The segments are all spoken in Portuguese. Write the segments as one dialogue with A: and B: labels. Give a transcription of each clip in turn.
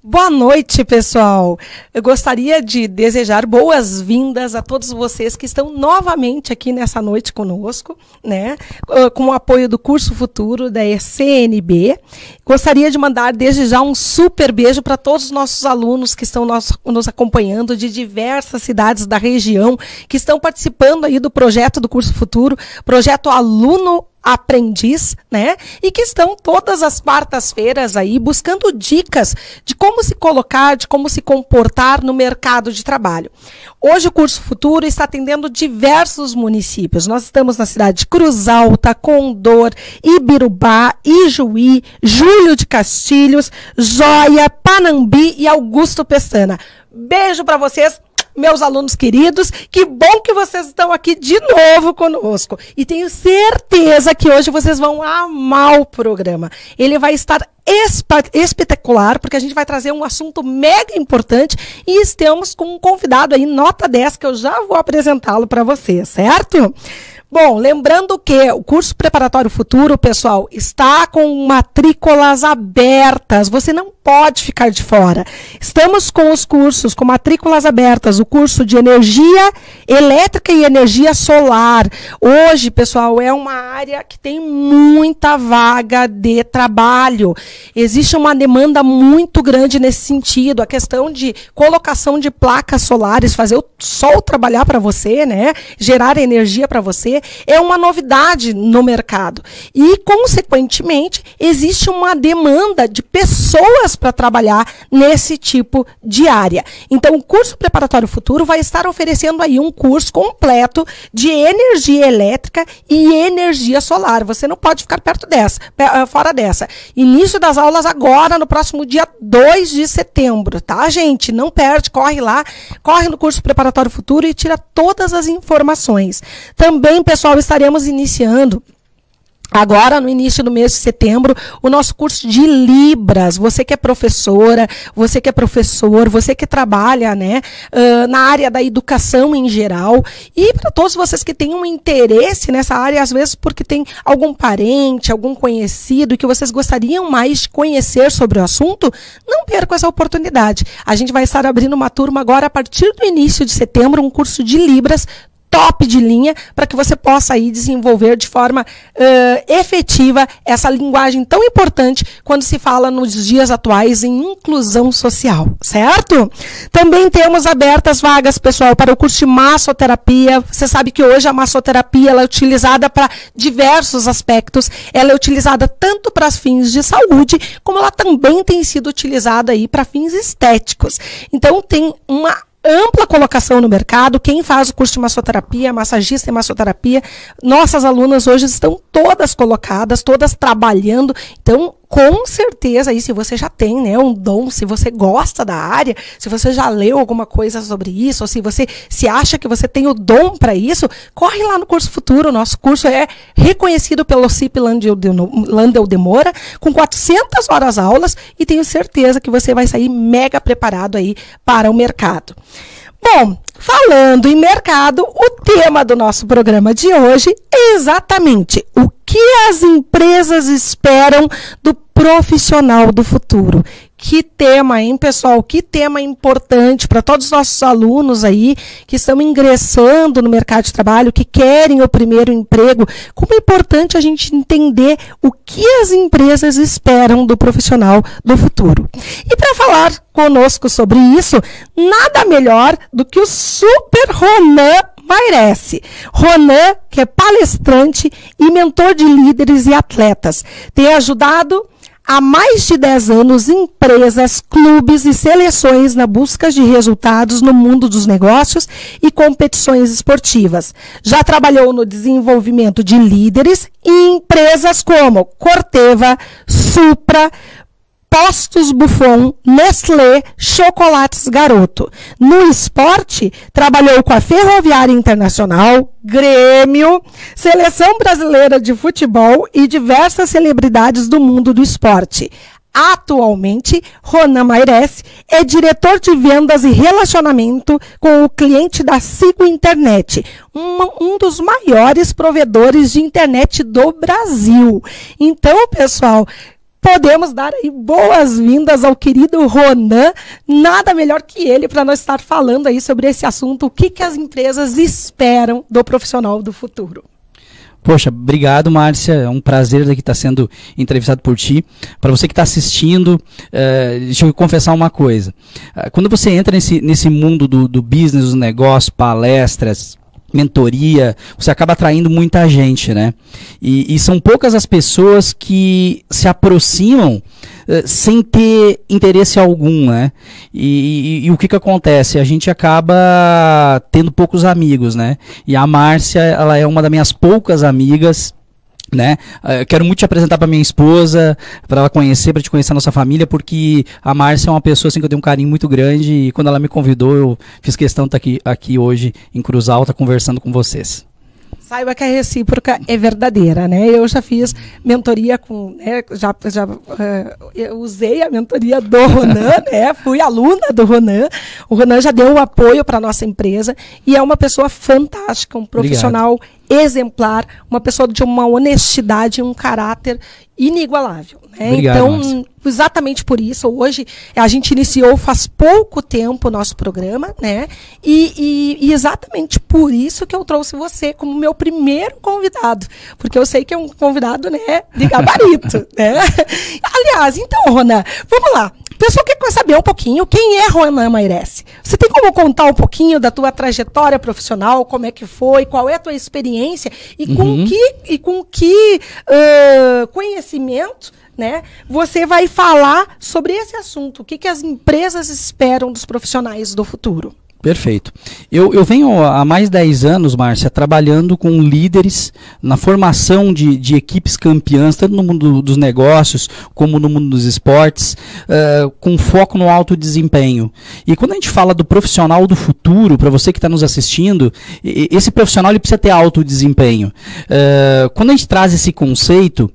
A: Boa noite, pessoal. Eu gostaria de desejar boas-vindas a todos vocês que estão novamente aqui nessa noite conosco, né, com o apoio do Curso Futuro da CNB. Gostaria de mandar desde já um super beijo para todos os nossos alunos que estão nos acompanhando de diversas cidades da região, que estão participando aí do projeto do Curso Futuro, projeto Aluno Aprendiz, né? E que estão todas as quartas-feiras aí buscando dicas de como se colocar, de como se comportar no mercado de trabalho. Hoje o Curso Futuro está atendendo diversos municípios. Nós estamos na cidade de Cruz Alta, Condor, Ibirubá, Ijuí, Júlio de Castilhos, Joia, Panambi e Augusto Pestana. Beijo para vocês, meus alunos queridos, que bom que vocês estão aqui de novo conosco. E tenho certeza que hoje vocês vão amar o programa. Ele vai estar espetacular, porque a gente vai trazer um assunto mega importante e estamos com um convidado aí, nota 10, que eu já vou apresentá-lo para vocês, certo? Bom, lembrando que o curso preparatório futuro, pessoal, está com matrículas abertas. Você não pode ficar de fora. Estamos com os cursos com matrículas abertas. O curso de energia elétrica e energia solar. Hoje, pessoal, é uma área que tem muita vaga de trabalho. Existe uma demanda muito grande nesse sentido. A questão de colocação de placas solares, fazer o sol trabalhar para você, né? Gerar energia para você. É uma novidade no mercado. E, consequentemente, existe uma demanda de pessoas para trabalhar nesse tipo de área. Então, o curso preparatório futuro vai estar oferecendo aí um curso completo de energia elétrica e energia solar. Você não pode ficar fora dessa. Início das aulas agora, no próximo dia 2 de setembro, tá, gente? Não perde, corre lá, corre no curso preparatório futuro e tira todas as informações. Também, pessoal, estaremos iniciando agora, no início do mês de setembro, o nosso curso de Libras. Você que é professora, você que é professor, você que trabalha, né, na área da educação em geral, e para todos vocês que têm um interesse nessa área, às vezes porque tem algum parente, algum conhecido que vocês gostariam mais de conhecer sobre o assunto, não percam essa oportunidade. A gente vai estar abrindo uma turma agora, a partir do início de setembro, um curso de Libras top de linha, para que você possa aí desenvolver de forma efetiva essa linguagem tão importante quando se fala nos dias atuais em inclusão social, certo? Também temos abertas vagas, pessoal, para o curso de massoterapia. Você sabe que hoje a massoterapia ela é utilizada para diversos aspectos. Ela é utilizada tanto para fins de saúde, como ela também tem sido utilizada aí para fins estéticos. Então, tem uma ampla colocação no mercado. Quem faz o curso de massoterapia, massagista em massoterapia, nossas alunas hoje estão todas colocadas, todas trabalhando. Então, com certeza, aí, se você já tem, né, um dom, se você gosta da área, se você já leu alguma coisa sobre isso, ou se você se acha que você tem o dom para isso, corre lá no Curso Futuro. O nosso curso é reconhecido pelo CIP Landel de Moura, com 400 horas aulas, e tenho certeza que você vai sair mega preparado aí para o mercado. Bom, falando em mercado, o tema do nosso programa de hoje é exatamente o que as empresas esperam do profissional do futuro. Que tema, hein, pessoal? Que tema importante para todos os nossos alunos aí que estão ingressando no mercado de trabalho, que querem o primeiro emprego. Como é importante a gente entender o que as empresas esperam do profissional do futuro. E para falar conosco sobre isso, nada melhor do que o Super Ronan Mairesse. Ronan, que é palestrante e mentor de líderes e atletas, tem ajudado há mais de 10 anos empresas, clubes e seleções na busca de resultados no mundo dos negócios e competições esportivas. Já trabalhou no desenvolvimento de líderes em empresas como Corteva, Supra, Postos Buffon, Nestlé, Chocolates Garoto. No esporte, trabalhou com a Ferroviária Internacional, Grêmio, Seleção Brasileira de Futebol e diversas celebridades do mundo do esporte. Atualmente, Ronan Mairesse é diretor de vendas e relacionamento com o cliente da Sigo Internet, um dos maiores provedores de internet do Brasil. Então, pessoal, podemos dar aí boas-vindas ao querido Ronan, nada melhor que ele para nós estar falando aí sobre esse assunto, o que as empresas esperam do profissional do futuro.
B: Poxa, obrigado, Márcia, é um prazer aqui estar sendo entrevistado por ti. Para você que está assistindo, deixa eu confessar uma coisa. Quando você entra nesse mundo do business, dos negócios, palestras, mentoria, você acaba atraindo muita gente, né? E são poucas as pessoas que se aproximam sem ter interesse algum, né? E o que acontece? A gente acaba tendo poucos amigos, né? E a Márcia, ela é uma das minhas poucas amigas, né? Eu quero muito te apresentar para minha esposa, para ela conhecer, para te conhecer a nossa família, porque a Márcia é uma pessoa assim que eu tenho um carinho muito grande e quando ela me convidou, eu fiz questão de estar aqui hoje em Cruz Alta conversando com vocês.
A: Saiba que a recíproca é verdadeira, né? Eu já fiz mentoria com, né? Eu usei a mentoria do Ronan, né? Fui aluna do Ronan. O Ronan já deu o apoio para a nossa empresa e é uma pessoa fantástica, um profissional exemplar, uma pessoa de uma honestidade e um caráter inigualável, né?
B: Obrigado,
A: então,
B: Márcia.
A: Exatamente por isso, hoje a gente iniciou faz pouco tempo o nosso programa, né? E exatamente por isso que eu trouxe você como meu primeiro convidado, porque eu sei que é um convidado, né, de gabarito, né? Aliás, então, Ronan, vamos lá. O pessoal quer saber um pouquinho quem é Ronan Mairesse. Você tem como contar um pouquinho da tua trajetória profissional, como é que foi, qual é a tua experiência e com que conhecimento, né, você vai falar sobre esse assunto? O que as empresas esperam dos profissionais do futuro?
B: Perfeito. Eu venho há mais de 10 anos, Márcia, trabalhando com líderes na formação de equipes campeãs, tanto no mundo dos negócios como no mundo dos esportes, com foco no alto desempenho. E quando a gente fala do profissional do futuro, para você que está nos assistindo, esse profissional ele precisa ter alto desempenho. Quando a gente traz esse conceito,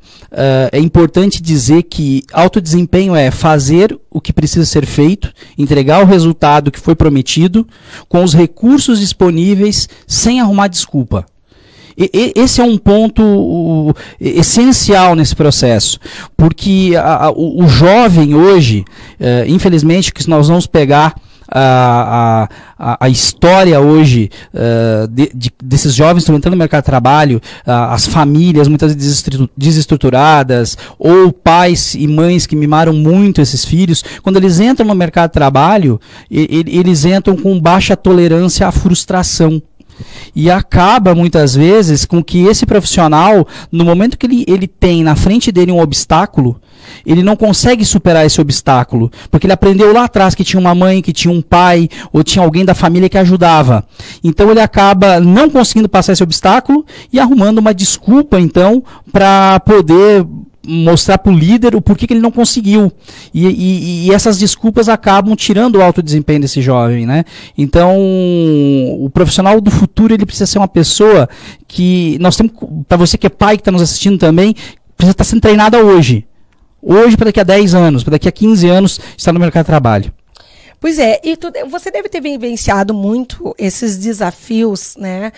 B: é importante dizer que alto desempenho é fazer o que precisa ser feito, entregar o resultado que foi prometido, com os recursos disponíveis, sem arrumar desculpa. Esse é um ponto essencial nesse processo, porque o jovem hoje, infelizmente, que nós vamos pegar a história hoje desses jovens que estão entrando no mercado de trabalho, as famílias muitas vezes desestruturadas, ou pais e mães que mimaram muito esses filhos, quando eles entram no mercado de trabalho, eles entram com baixa tolerância à frustração. E acaba muitas vezes com que esse profissional, no momento que ele tem na frente dele um obstáculo, ele não consegue superar esse obstáculo, porque ele aprendeu lá atrás que tinha uma mãe, que tinha um pai, ou tinha alguém da família que ajudava. Então ele acaba não conseguindo passar esse obstáculo e arrumando uma desculpa, então, para poder mostrar para o líder o porquê que ele não conseguiu. E essas desculpas acabam tirando o alto desempenho desse jovem, né? Então, o profissional do futuro, ele precisa ser uma pessoa que nós temos, para você que é pai, que está nos assistindo também, precisa estar sendo treinada hoje. Hoje, para daqui a 10 anos, para daqui a 15 anos, estar no mercado de trabalho.
A: Pois é, e você deve ter vivenciado muito esses desafios, né?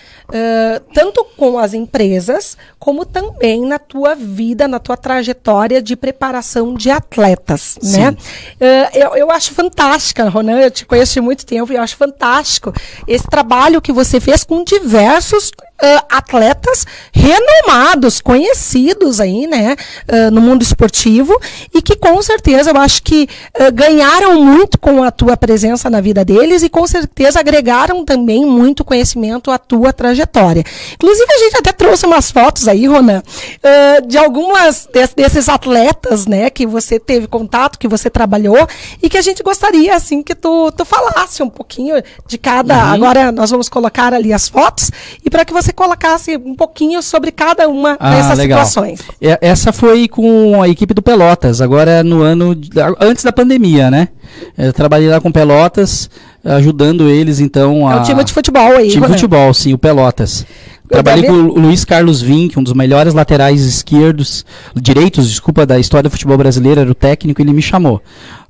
A: Tanto com as empresas, como também na tua vida, na tua trajetória de preparação de atletas,
B: Sim.
A: né? Eu acho fantástica, Ronan, eu te conheço há muito tempo e eu acho fantástico esse trabalho que você fez com diversos atletas renomados, conhecidos aí, né, no mundo esportivo, e que com certeza eu acho que ganharam muito com a tua presença na vida deles e com certeza agregaram também muito conhecimento à tua trajetória. Inclusive a gente até trouxe umas fotos aí, Ronan, de algumas desses atletas, né, que você teve contato, que você trabalhou e que a gente gostaria, assim, que tu falasse um pouquinho de cada. Agora nós vamos colocar ali as fotos e para que você você colocasse um pouquinho sobre cada uma dessas
B: legal.
A: situações.
B: Essa foi com a equipe do Pelotas, agora no ano antes da pandemia, né? Eu trabalhei lá com Pelotas, ajudando eles, então...
A: É o time de futebol aí,
B: time de futebol, sim, o Pelotas. Trabalhei com o Luiz Carlos Vinck, um dos melhores laterais direitos, da história do futebol brasileiro, era o técnico, ele me chamou.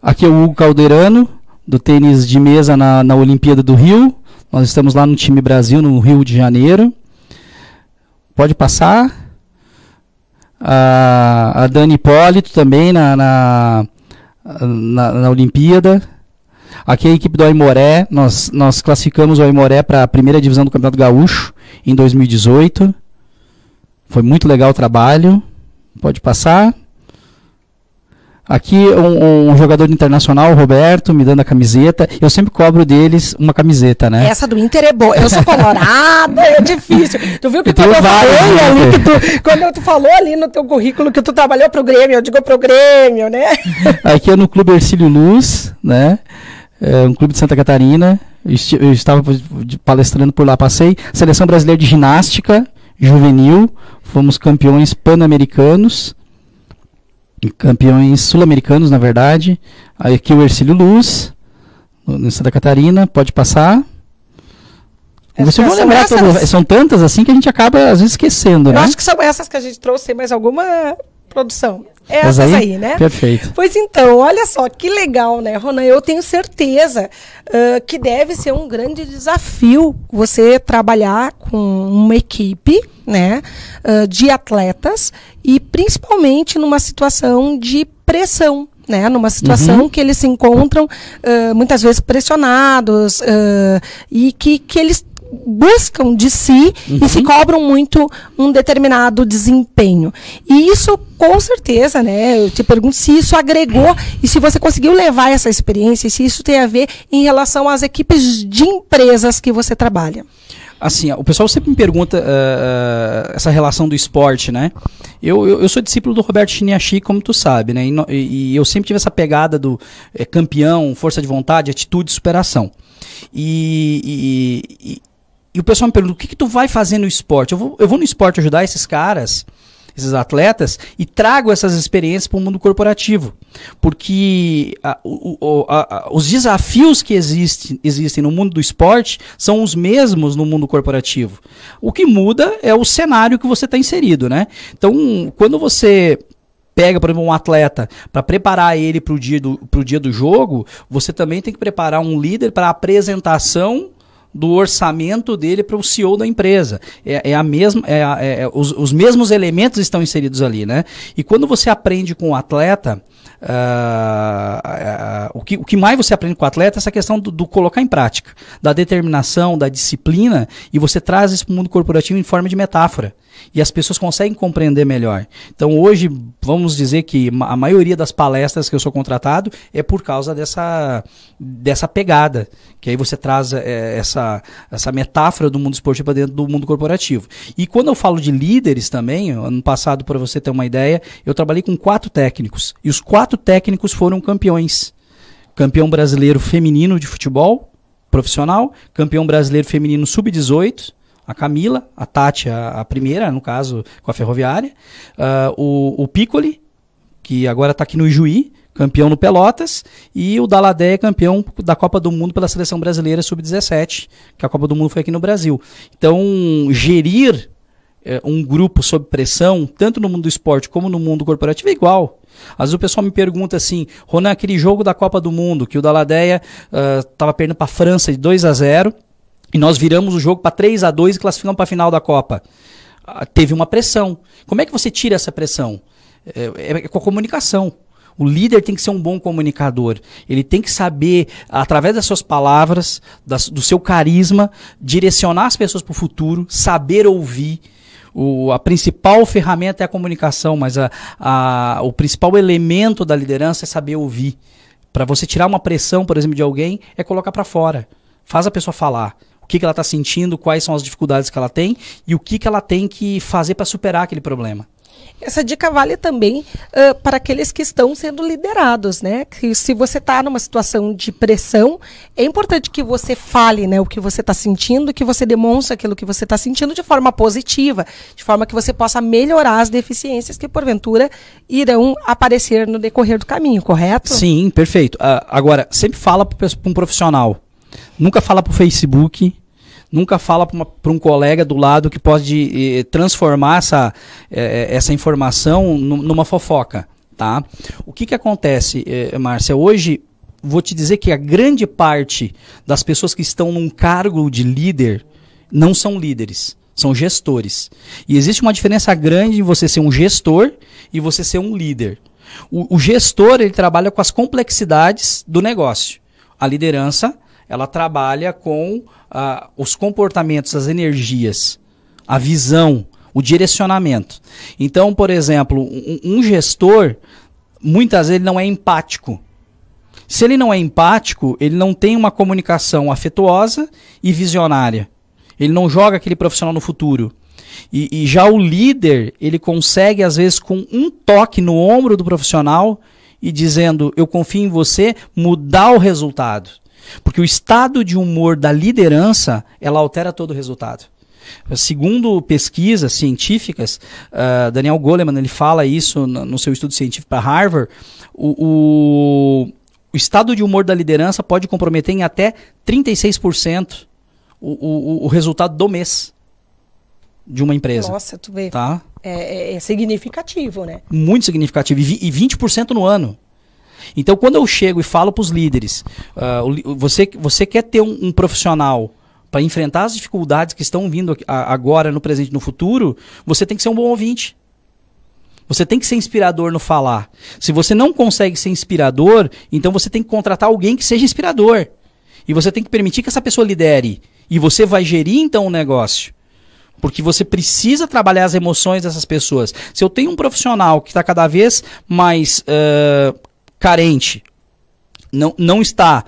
B: Aqui é o Hugo Calderano, do tênis de mesa na Olimpíada do Rio. Nós estamos lá no time Brasil, no Rio de Janeiro. Pode passar. A Dani Hipólito também na Olimpíada. Aqui é a equipe do Aimoré. Nós classificamos o Aimoré para a primeira divisão do Campeonato Gaúcho em 2018. Foi muito legal o trabalho. Pode passar. Aqui um jogador internacional, o Roberto, me dando a camiseta. Eu sempre cobro deles uma camiseta, né?
A: Essa do Inter é boa. Eu sou colorada, é difícil. Tu viu que quando quando tu falou ali no teu currículo que tu trabalhou pro Grêmio, eu digo pro Grêmio, né?
B: Aqui é no Clube Ercílio Luz, né? É um clube de Santa Catarina. Eu estava palestrando por lá, passei. Seleção Brasileira de Ginástica Juvenil. Fomos campeões pan-americanos. Campeões sul-americanos, na verdade. Aqui o Ercílio Luz, em Santa Catarina, pode passar. Você vai lembrar, são tantas assim que a gente acaba às vezes esquecendo, né?
A: Eu acho que são essas que a gente trouxe, mais alguma produção. Essas aí, né?
B: Perfeito.
A: Pois então, olha só, que legal, né, Ronan? Eu tenho certeza que deve ser um grande desafio você trabalhar com uma equipe, né, de atletas e principalmente numa situação de pressão, né, numa situação que eles se encontram muitas vezes pressionados e que eles buscam de si e se cobram muito um determinado desempenho. E isso, com certeza, né, eu te pergunto se isso agregou e se você conseguiu levar essa experiência e se isso tem a ver em relação às equipes de empresas que você trabalha.
B: Assim, o pessoal sempre me pergunta essa relação do esporte, né? Eu sou discípulo do Roberto Chiniachi, como tu sabe, né? E eu sempre tive essa pegada do campeão, força de vontade, atitude e superação. E o pessoal me pergunta, o que tu vai fazer no esporte? Eu vou no esporte ajudar esses caras, esses atletas, e trago essas experiências para o mundo corporativo. Porque os desafios que existem no mundo do esporte são os mesmos no mundo corporativo. O que muda é o cenário que você está inserido, né? Então, quando você pega, por exemplo, um atleta para preparar ele para o dia do jogo, você também tem que preparar um líder para a apresentação do orçamento dele para o CEO da empresa. Os mesmos elementos estão inseridos ali, né? E quando você aprende com o atleta, o que mais você aprende com o atleta é essa questão do colocar em prática, da determinação, da disciplina, e você traz isso para o mundo corporativo em forma de metáfora. E as pessoas conseguem compreender melhor. Então hoje, vamos dizer que a maioria das palestras que eu sou contratado é por causa dessa pegada, que aí você traz essa metáfora do mundo esportivo para dentro do mundo corporativo. E quando eu falo de líderes também, ano passado, para você ter uma ideia, eu trabalhei com 4 técnicos, e os 4 técnicos foram campeões. Campeão brasileiro feminino de futebol profissional, campeão brasileiro feminino sub-18, a Camila, a Tati, a primeira, no caso, com a Ferroviária, o Piccoli, que agora está aqui no Ijuí, campeão no Pelotas, e o Dalladé, campeão da Copa do Mundo pela Seleção Brasileira Sub-17, que a Copa do Mundo foi aqui no Brasil. Então, gerir um grupo sob pressão, tanto no mundo do esporte como no mundo corporativo, é igual. Às vezes o pessoal me pergunta assim, Ronan, aquele jogo da Copa do Mundo, que o Dalladé estava perdendo para a França de 2-0, e nós viramos o jogo para 3-2 e classificamos para a final da Copa. Teve uma pressão. Como é que você tira essa pressão? É com a comunicação. O líder tem que ser um bom comunicador. Ele tem que saber, através das suas palavras, do seu carisma, direcionar as pessoas para o futuro, saber ouvir. A principal ferramenta é a comunicação, mas o principal elemento da liderança é saber ouvir. Para você tirar uma pressão, por exemplo, de alguém, é colocar para fora. Faz a pessoa falar. O que ela está sentindo, quais são as dificuldades que ela tem e o que ela tem que fazer para superar aquele problema.
A: Essa dica vale também para aqueles que estão sendo liderados, né? Que se você está numa situação de pressão, é importante que você fale, né, o que você está sentindo, que você demonstre aquilo que você está sentindo de forma positiva, de forma que você possa melhorar as deficiências que, porventura, irão aparecer no decorrer do caminho, correto?
B: Sim, perfeito. Agora, sempre fala para um profissional. Nunca fala para o Facebook. Nunca fala para um colega do lado que pode transformar essa informação numa fofoca, tá? O que acontece, Márcia? Hoje, vou te dizer que a grande parte das pessoas que estão num cargo de líder não são líderes, são gestores. E existe uma diferença grande em você ser um gestor e você ser um líder. O gestor, ele trabalha com as complexidades do negócio. A liderança, ela trabalha com os comportamentos, as energias, a visão, o direcionamento. Então, por exemplo, um gestor, muitas vezes, ele não é empático. Se ele não é empático, ele não tem uma comunicação afetuosa e visionária. Ele não joga aquele profissional no futuro. E já o líder, ele consegue, às vezes, com um toque no ombro do profissional e dizendo, eu confio em você, mudar o resultado. Porque o estado de humor da liderança, ela altera todo o resultado. Segundo pesquisas científicas, Daniel Goleman, ele fala isso no seu estudo científico para Harvard, o estado de humor da liderança pode comprometer em até 36% o resultado do mês de uma empresa.
A: Nossa, tu vê.
B: Tá?
A: É significativo, né?
B: Muito significativo. E 20% no ano. Então, quando eu chego e falo para os líderes, você quer ter um profissional para enfrentar as dificuldades que estão vindo agora, no presente e no futuro, você tem que ser um bom ouvinte. Você tem que ser inspirador no falar. Se você não consegue ser inspirador, então você tem que contratar alguém que seja inspirador. E você tem que permitir que essa pessoa lidere. E você vai gerir, então, o negócio. Porque você precisa trabalhar as emoções dessas pessoas. Se eu tenho um profissional que está cada vez mais carente, não está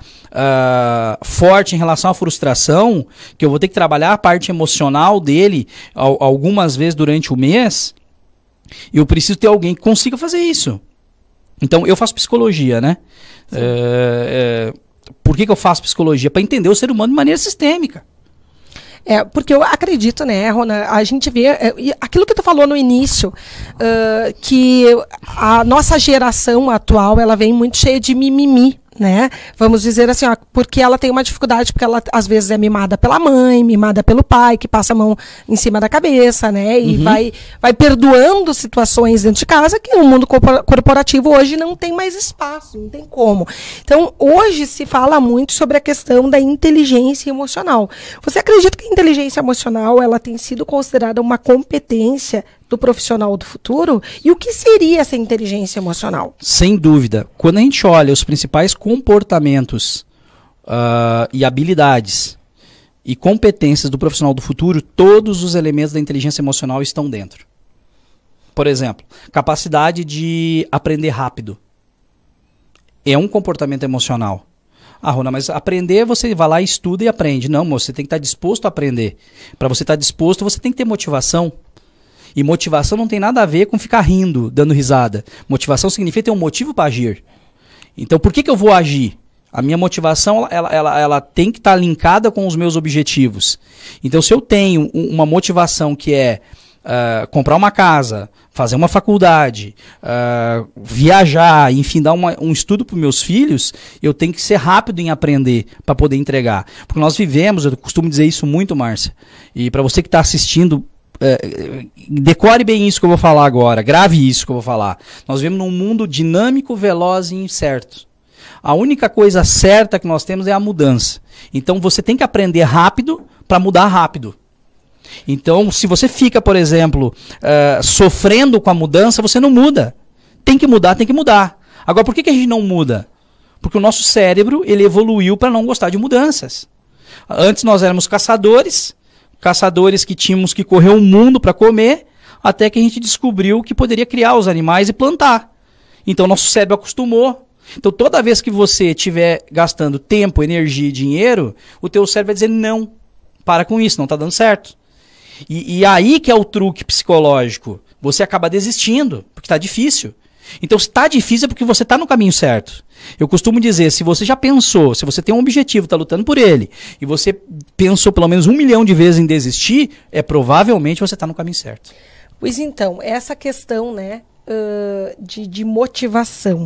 B: forte em relação à frustração, que eu vou ter que trabalhar a parte emocional dele algumas vezes durante o mês, eu preciso ter alguém que consiga fazer isso. Então, eu faço psicologia, né? Por que eu faço psicologia? Para entender o ser humano de maneira sistêmica.
A: Porque eu acredito, né, Rona, a gente vê aquilo que tu falou no início, que a nossa geração atual, ela vem muito cheia de mimimi, né? Vamos dizer assim, porque ela tem uma dificuldade, porque ela às vezes é mimada pela mãe, mimada pelo pai, que passa a mão em cima da cabeça, né? E vai perdoando situações dentro de casa que no mundo corporativo hoje não tem mais espaço, não tem como. Então, hoje se fala muito sobre a questão da inteligência emocional. Você acredita que a inteligência emocional, ela tem sido considerada uma competência do profissional do futuro? E o que seria essa inteligência emocional?
B: Sem dúvida. Quando a gente olha os principais comportamentos e habilidades e competências do profissional do futuro, todos os elementos da inteligência emocional estão dentro. Por exemplo, capacidade de aprender rápido. É um comportamento emocional. Rona, mas aprender, você vai lá, estuda e aprende. Não, moço, você tem que estar disposto a aprender. Para você estar disposto, você tem que ter motivação. E motivação não tem nada a ver com ficar rindo, dando risada. Motivação significa ter um motivo para agir. Então, por que eu vou agir? A minha motivação, ela tem que estar linkada com os meus objetivos. Então, se eu tenho uma motivação que é comprar uma casa, fazer uma faculdade, viajar, enfim, dar um estudo para os meus filhos, eu tenho que ser rápido em aprender para poder entregar. Porque nós vivemos, eu costumo dizer isso muito, Márcia, e para você que está assistindo, decore bem isso que eu vou falar agora, grave isso que eu vou falar. Nós vivemos num mundo dinâmico, veloz e incerto. A única coisa certa que nós temos é a mudança. Então você tem que aprender rápido para mudar rápido. Então, se você fica, por exemplo, sofrendo com a mudança, você não muda. Tem que mudar, tem que mudar. Agora, por que a gente não muda? Porque o nosso cérebro, ele evoluiu para não gostar de mudanças. Antes nós éramos caçadores que tínhamos que correr o mundo para comer, até que a gente descobriu que poderia criar os animais e plantar. Então, nosso cérebro acostumou. Então, toda vez que você estiver gastando tempo, energia e dinheiro, o teu cérebro vai dizer, não, para com isso, não está dando certo. E aí que é o truque psicológico. você acaba desistindo, porque está difícil. Então, se está difícil é porque você está no caminho certo. Eu costumo dizer, se você já pensou, se você tem um objetivo, está lutando por ele, e você pensou pelo menos 1 milhão de vezes em desistir, provavelmente você está no caminho certo.
A: Pois então, essa questão, né, de motivação.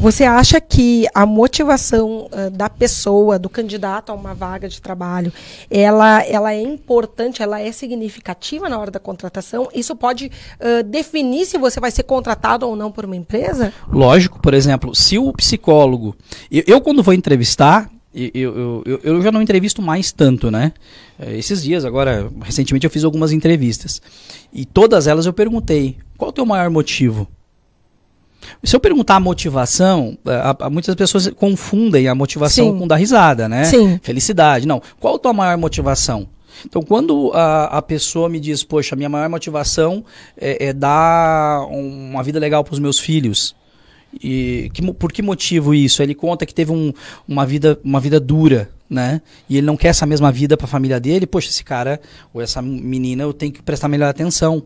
A: Você acha que a motivação da pessoa, do candidato a uma vaga de trabalho, ela é importante, ela é significativa na hora da contratação? Isso pode definir se você vai ser contratado ou não por uma empresa?
B: Lógico, por exemplo, se o psicólogo... Eu quando vou entrevistar, eu já não entrevisto mais tanto, né? Esses dias, agora, recentemente eu fiz algumas entrevistas. E todas elas eu perguntei, qual é o teu maior motivo? Se eu perguntar a motivação, muitas pessoas confundem a motivação
A: Sim.
B: com dar risada, né?
A: Sim.
B: Felicidade. Não. Qual é a tua maior motivação? Então, quando a pessoa me diz, poxa, a minha maior motivação é dar uma vida legal para os meus filhos. Por que motivo isso? Ele conta que teve uma vida dura, né? E ele não quer essa mesma vida para a família dele. Poxa, esse cara ou essa menina eu tenho que prestar melhor atenção.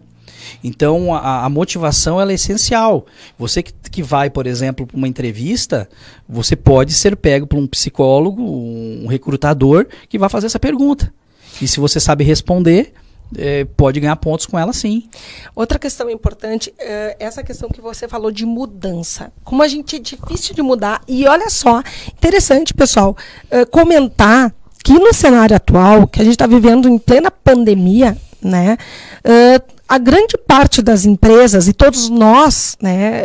B: Então a motivação ela é essencial. Você que vai, por exemplo, para uma entrevista, você pode ser pego por um psicólogo, um recrutador que vai fazer essa pergunta. E se você sabe responder, pode ganhar pontos com ela, sim.
A: Outra questão importante é essa questão que você falou de mudança. Como a gente é difícil de mudar. E olha só, interessante, pessoal, comentar que no cenário atual, que a gente está vivendo em plena pandemia, né, a grande parte das empresas e todos nós, né,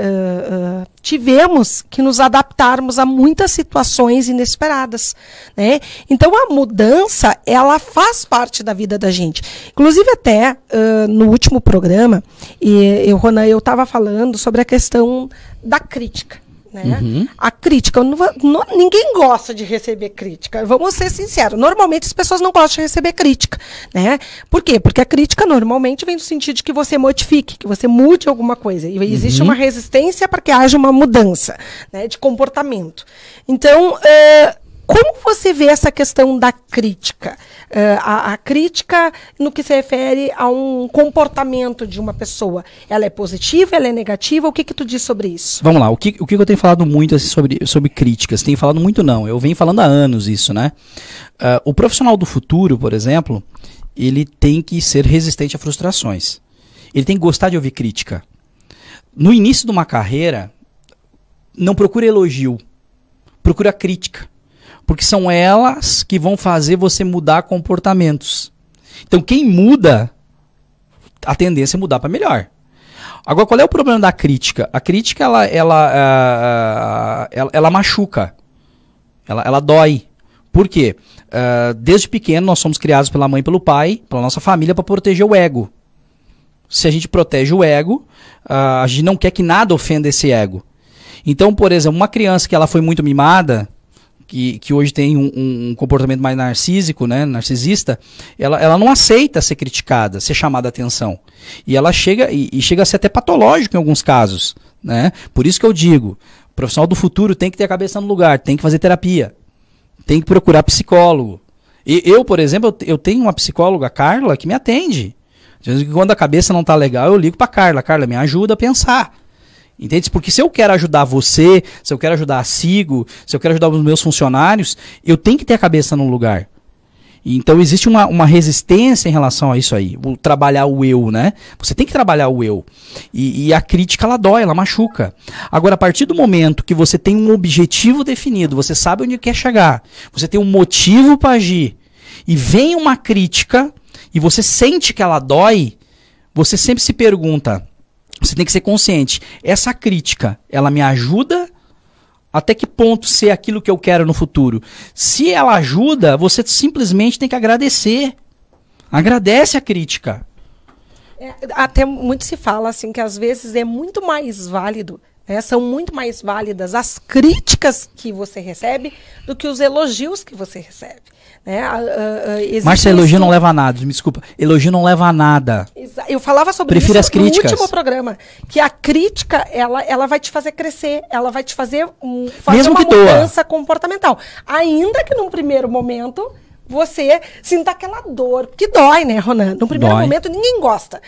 A: tivemos que nos adaptarmos a muitas situações inesperadas, né? Então a mudança ela faz parte da vida da gente. Inclusive até no último programa, Ronan, eu estava falando sobre a questão da crítica. Né?
B: Uhum.
A: A crítica, ninguém gosta de receber crítica, vamos ser sinceros, normalmente as pessoas não gostam de receber crítica, né? Por quê? Porque a crítica normalmente vem no sentido de que você modifique, que você mude alguma coisa, e existe uma resistência para que haja uma mudança, né, de comportamento. Então, como você vê essa questão da crítica? A crítica no que se refere a um comportamento de uma pessoa, ela é positiva, ela é negativa? O que tu diz sobre isso?
B: Vamos lá, o que eu tenho falado muito assim, sobre críticas? Tenho falado muito não, eu venho falando há anos isso, né? O profissional do futuro, por exemplo, ele tem que ser resistente a frustrações. Ele tem que gostar de ouvir crítica. No início de uma carreira, não procura elogio, procura crítica. Porque são elas que vão fazer você mudar comportamentos. Então, quem muda, a tendência é mudar para melhor. Agora, qual é o problema da crítica? A crítica, ela machuca. Ela dói. Por quê? Desde pequeno, nós somos criados pela mãe e pelo pai, pela nossa família, para proteger o ego. Se a gente protege o ego, a gente não quer que nada ofenda esse ego. Então, por exemplo, uma criança que ela foi muito mimada, que hoje tem um comportamento mais narcísico, né, narcisista, ela não aceita ser criticada, ser chamada a atenção. E ela chega a ser até patológico em alguns casos, né? Por isso que eu digo, o profissional do futuro tem que ter a cabeça no lugar, tem que fazer terapia, tem que procurar psicólogo. E eu, por exemplo, eu tenho uma psicóloga, a Carla, que me atende. Quando a cabeça não está legal, eu ligo para Carla. Carla, me ajuda a pensar. Entende? Porque se eu quero ajudar você, se eu quero ajudar a Sigo, se eu quero ajudar os meus funcionários, eu tenho que ter a cabeça no lugar. Então existe uma resistência em relação a isso aí, trabalhar o eu, né? Você tem que trabalhar o eu. E a crítica, ela dói, ela machuca. Agora, a partir do momento que você tem um objetivo definido, você sabe onde quer chegar, você tem um motivo para agir, e vem uma crítica, e você sente que ela dói, você sempre se pergunta... Você tem que ser consciente. Essa crítica, ela me ajuda? Até que ponto ser aquilo que eu quero no futuro? Se ela ajuda, você simplesmente tem que agradecer. Agradece a crítica.
A: Até muito se fala assim que às vezes é muito mais válido, né, são muito mais válidas as críticas que você recebe do que os elogios que você recebe. Né?
B: Márcia, elogio não leva a nada, me desculpa. Elogio não leva a nada.
A: Eu falava sobre
B: Prefiro
A: isso
B: as críticas.
A: no último programa. Que a crítica, ela vai te fazer crescer, ela vai te fazer
B: mesmo
A: uma
B: que
A: mudança comportamental. Ainda que num primeiro momento você sinta aquela dor, que dói, né, Ronan? No primeiro momento, ninguém gosta.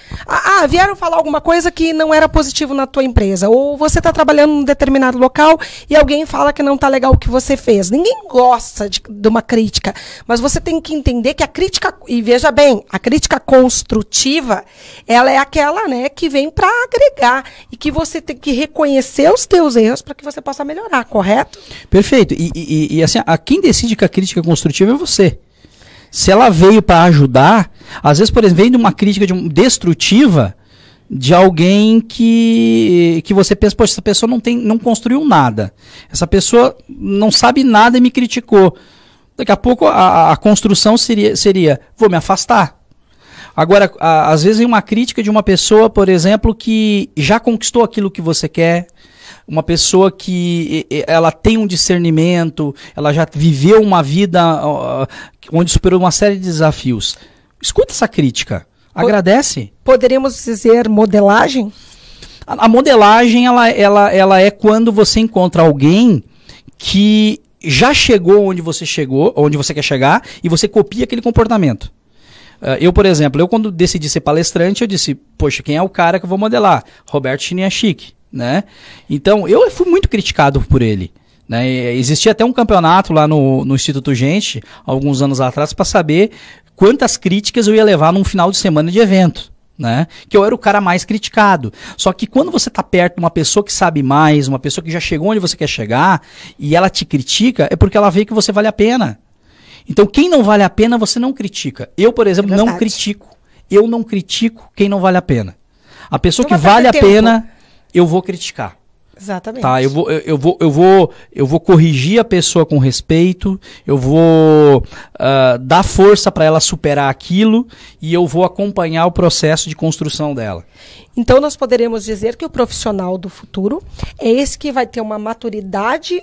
A: Vieram falar alguma coisa que não era positivo na tua empresa, ou você está trabalhando em um determinado local e alguém fala que não está legal o que você fez. Ninguém gosta de uma crítica, mas você tem que entender que a crítica, e veja bem, a crítica construtiva, ela é aquela, né, que vem para agregar, e que você tem que reconhecer os teus erros para que você possa melhorar, correto?
B: Perfeito. E assim, quem decide que a crítica é construtiva é você. Se ela veio para ajudar, às vezes, por exemplo, vem de uma crítica destrutiva de alguém que você pensa, poxa, essa pessoa não construiu nada. Essa pessoa não sabe nada e me criticou. Daqui a pouco a construção seria, vou me afastar. Agora, às vezes vem uma crítica de uma pessoa, por exemplo, que já conquistou aquilo que você quer, uma pessoa que ela tem um discernimento, ela já viveu uma vida onde superou uma série de desafios. Escuta essa crítica, agradece.
A: Poderíamos dizer modelagem?
B: A modelagem ela é quando você encontra alguém que já chegou onde você quer chegar, e você copia aquele comportamento. Eu, por exemplo, quando decidi ser palestrante, eu disse, poxa, quem é o cara que eu vou modelar? Roberto Chiniachik, né? Então, eu fui muito criticado por ele, né? Existia até um campeonato lá no Instituto Gente, alguns anos atrás, para saber quantas críticas eu ia levar num final de semana de evento, né? Que eu era o cara mais criticado. Só que quando você está perto de uma pessoa que sabe mais, uma pessoa que já chegou onde você quer chegar, e ela te critica, é porque ela vê que você vale a pena. Então, quem não vale a pena, você não critica. Eu, por exemplo, não critico. Eu não critico quem não vale a pena. A pessoa que vale a pena, eu vou criticar.
A: Exatamente.
B: Tá, eu vou corrigir a pessoa com respeito, eu vou dar força para ela superar aquilo, e eu vou acompanhar o processo de construção dela.
A: Então, nós poderemos dizer que o profissional do futuro é esse que vai ter uma maturidade,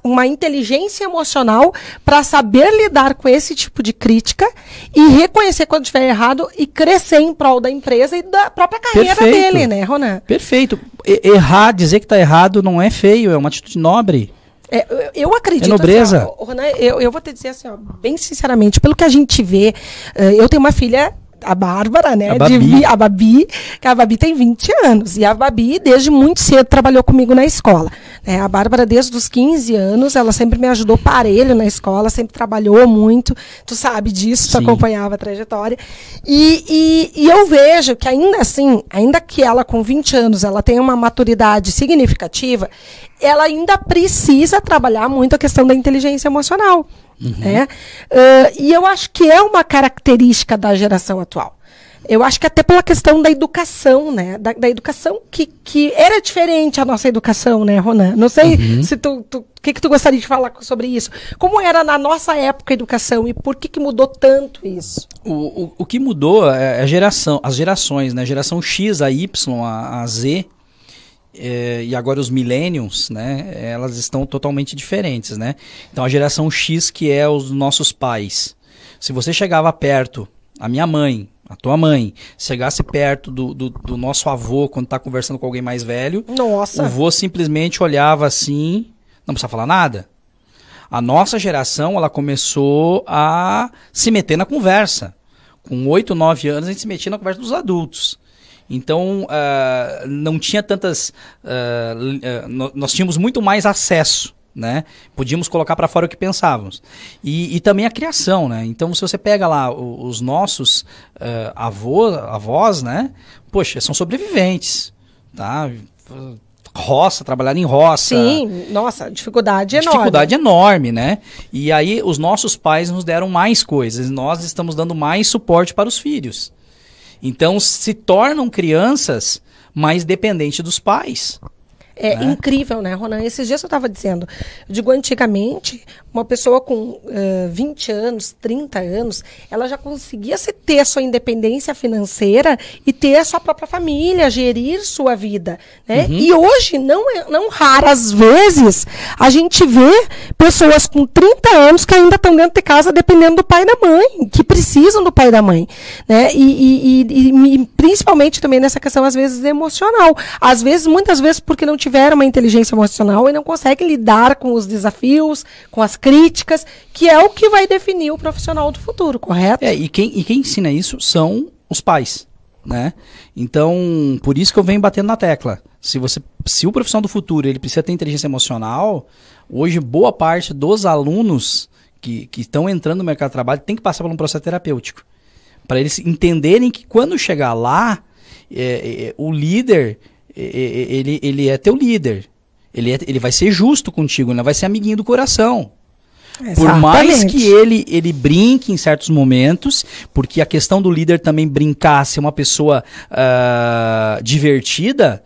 A: uma inteligência emocional para saber lidar com esse tipo de crítica e reconhecer quando estiver errado e crescer em prol da empresa e da própria carreira dele, né, Ronan?
B: Perfeito. Errar, dizer que está errado não é feio, é uma atitude nobre.
A: Eu acredito.
B: É nobreza.
A: Assim, Ronan, eu vou te dizer assim, bem sinceramente, pelo que a gente vê, eu tenho uma filha, a Bárbara, né? A Babi, que a Babi tem 20 anos. E a Babi, desde muito cedo, trabalhou comigo na escola. Né? A Bárbara, desde os 15 anos, ela sempre me ajudou parelho na escola, sempre trabalhou muito. Tu sabe disso, tu acompanhava a trajetória. E eu vejo que ainda assim, ainda que ela com 20 anos, ela tenha uma maturidade significativa, ela ainda precisa trabalhar muito a questão da inteligência emocional. Uhum. Né? E eu acho que é uma característica da geração atual. Eu acho que até pela questão da educação, né? Da educação que era diferente a nossa educação, né, Ronan? Não sei se o que tu gostaria de falar sobre isso. Como era na nossa época a educação e por que mudou tanto isso?
B: O que mudou é a geração, as gerações, né? A geração X, a Y, a Z. E agora os millennials, né, elas estão totalmente diferentes, né? Então a geração X, que é os nossos pais, se você chegava perto, a minha mãe, a tua mãe, chegasse perto do nosso avô quando está conversando com alguém mais velho,
A: nossa,
B: o avô simplesmente olhava assim, não precisa falar nada. A nossa geração, ela começou a se meter na conversa. Com 8, 9 anos a gente se metia na conversa dos adultos. Então, não tinha tantas... nós tínhamos muito mais acesso, né? Podíamos colocar para fora o que pensávamos. E também a criação, né? Então, se você pega lá os nossos avós, né? Poxa, são sobreviventes, tá? Roça, trabalhar em roça.
A: Sim, nossa, dificuldade enorme.
B: Dificuldade enorme, né? E aí, os nossos pais nos deram mais coisas. Nós estamos dando mais suporte para os filhos. Então, se tornam crianças mais dependentes dos pais.
A: É incrível, né, Ronan? Esses dias eu estava dizendo, eu digo, antigamente, uma pessoa com 20 anos, 30 anos, ela já conseguia ter a sua independência financeira e ter a sua própria família, gerir sua vida, né? Uhum. E hoje, não raras vezes, a gente vê pessoas com 30 anos que ainda estão dentro de casa dependendo do pai e da mãe, que precisam do pai e da mãe, né? E principalmente também nessa questão, às vezes, emocional. Às vezes, muitas vezes, porque não tinha tiver uma inteligência emocional, ele não consegue lidar com os desafios, com as críticas, que é o que vai definir o profissional do futuro, correto?
B: E quem ensina isso são os pais, né? Então, por isso que eu venho batendo na tecla. Se o profissional do futuro ele precisa ter inteligência emocional, hoje boa parte dos alunos que estão entrando no mercado de trabalho tem que passar por um processo terapêutico. Para eles entenderem que quando chegar lá, o líder, ele é teu líder. Ele vai ser justo contigo, ele não vai ser amiguinho do coração. Exatamente. Por mais que ele brinque em certos momentos, porque a questão do líder também brincar, ser uma pessoa divertida,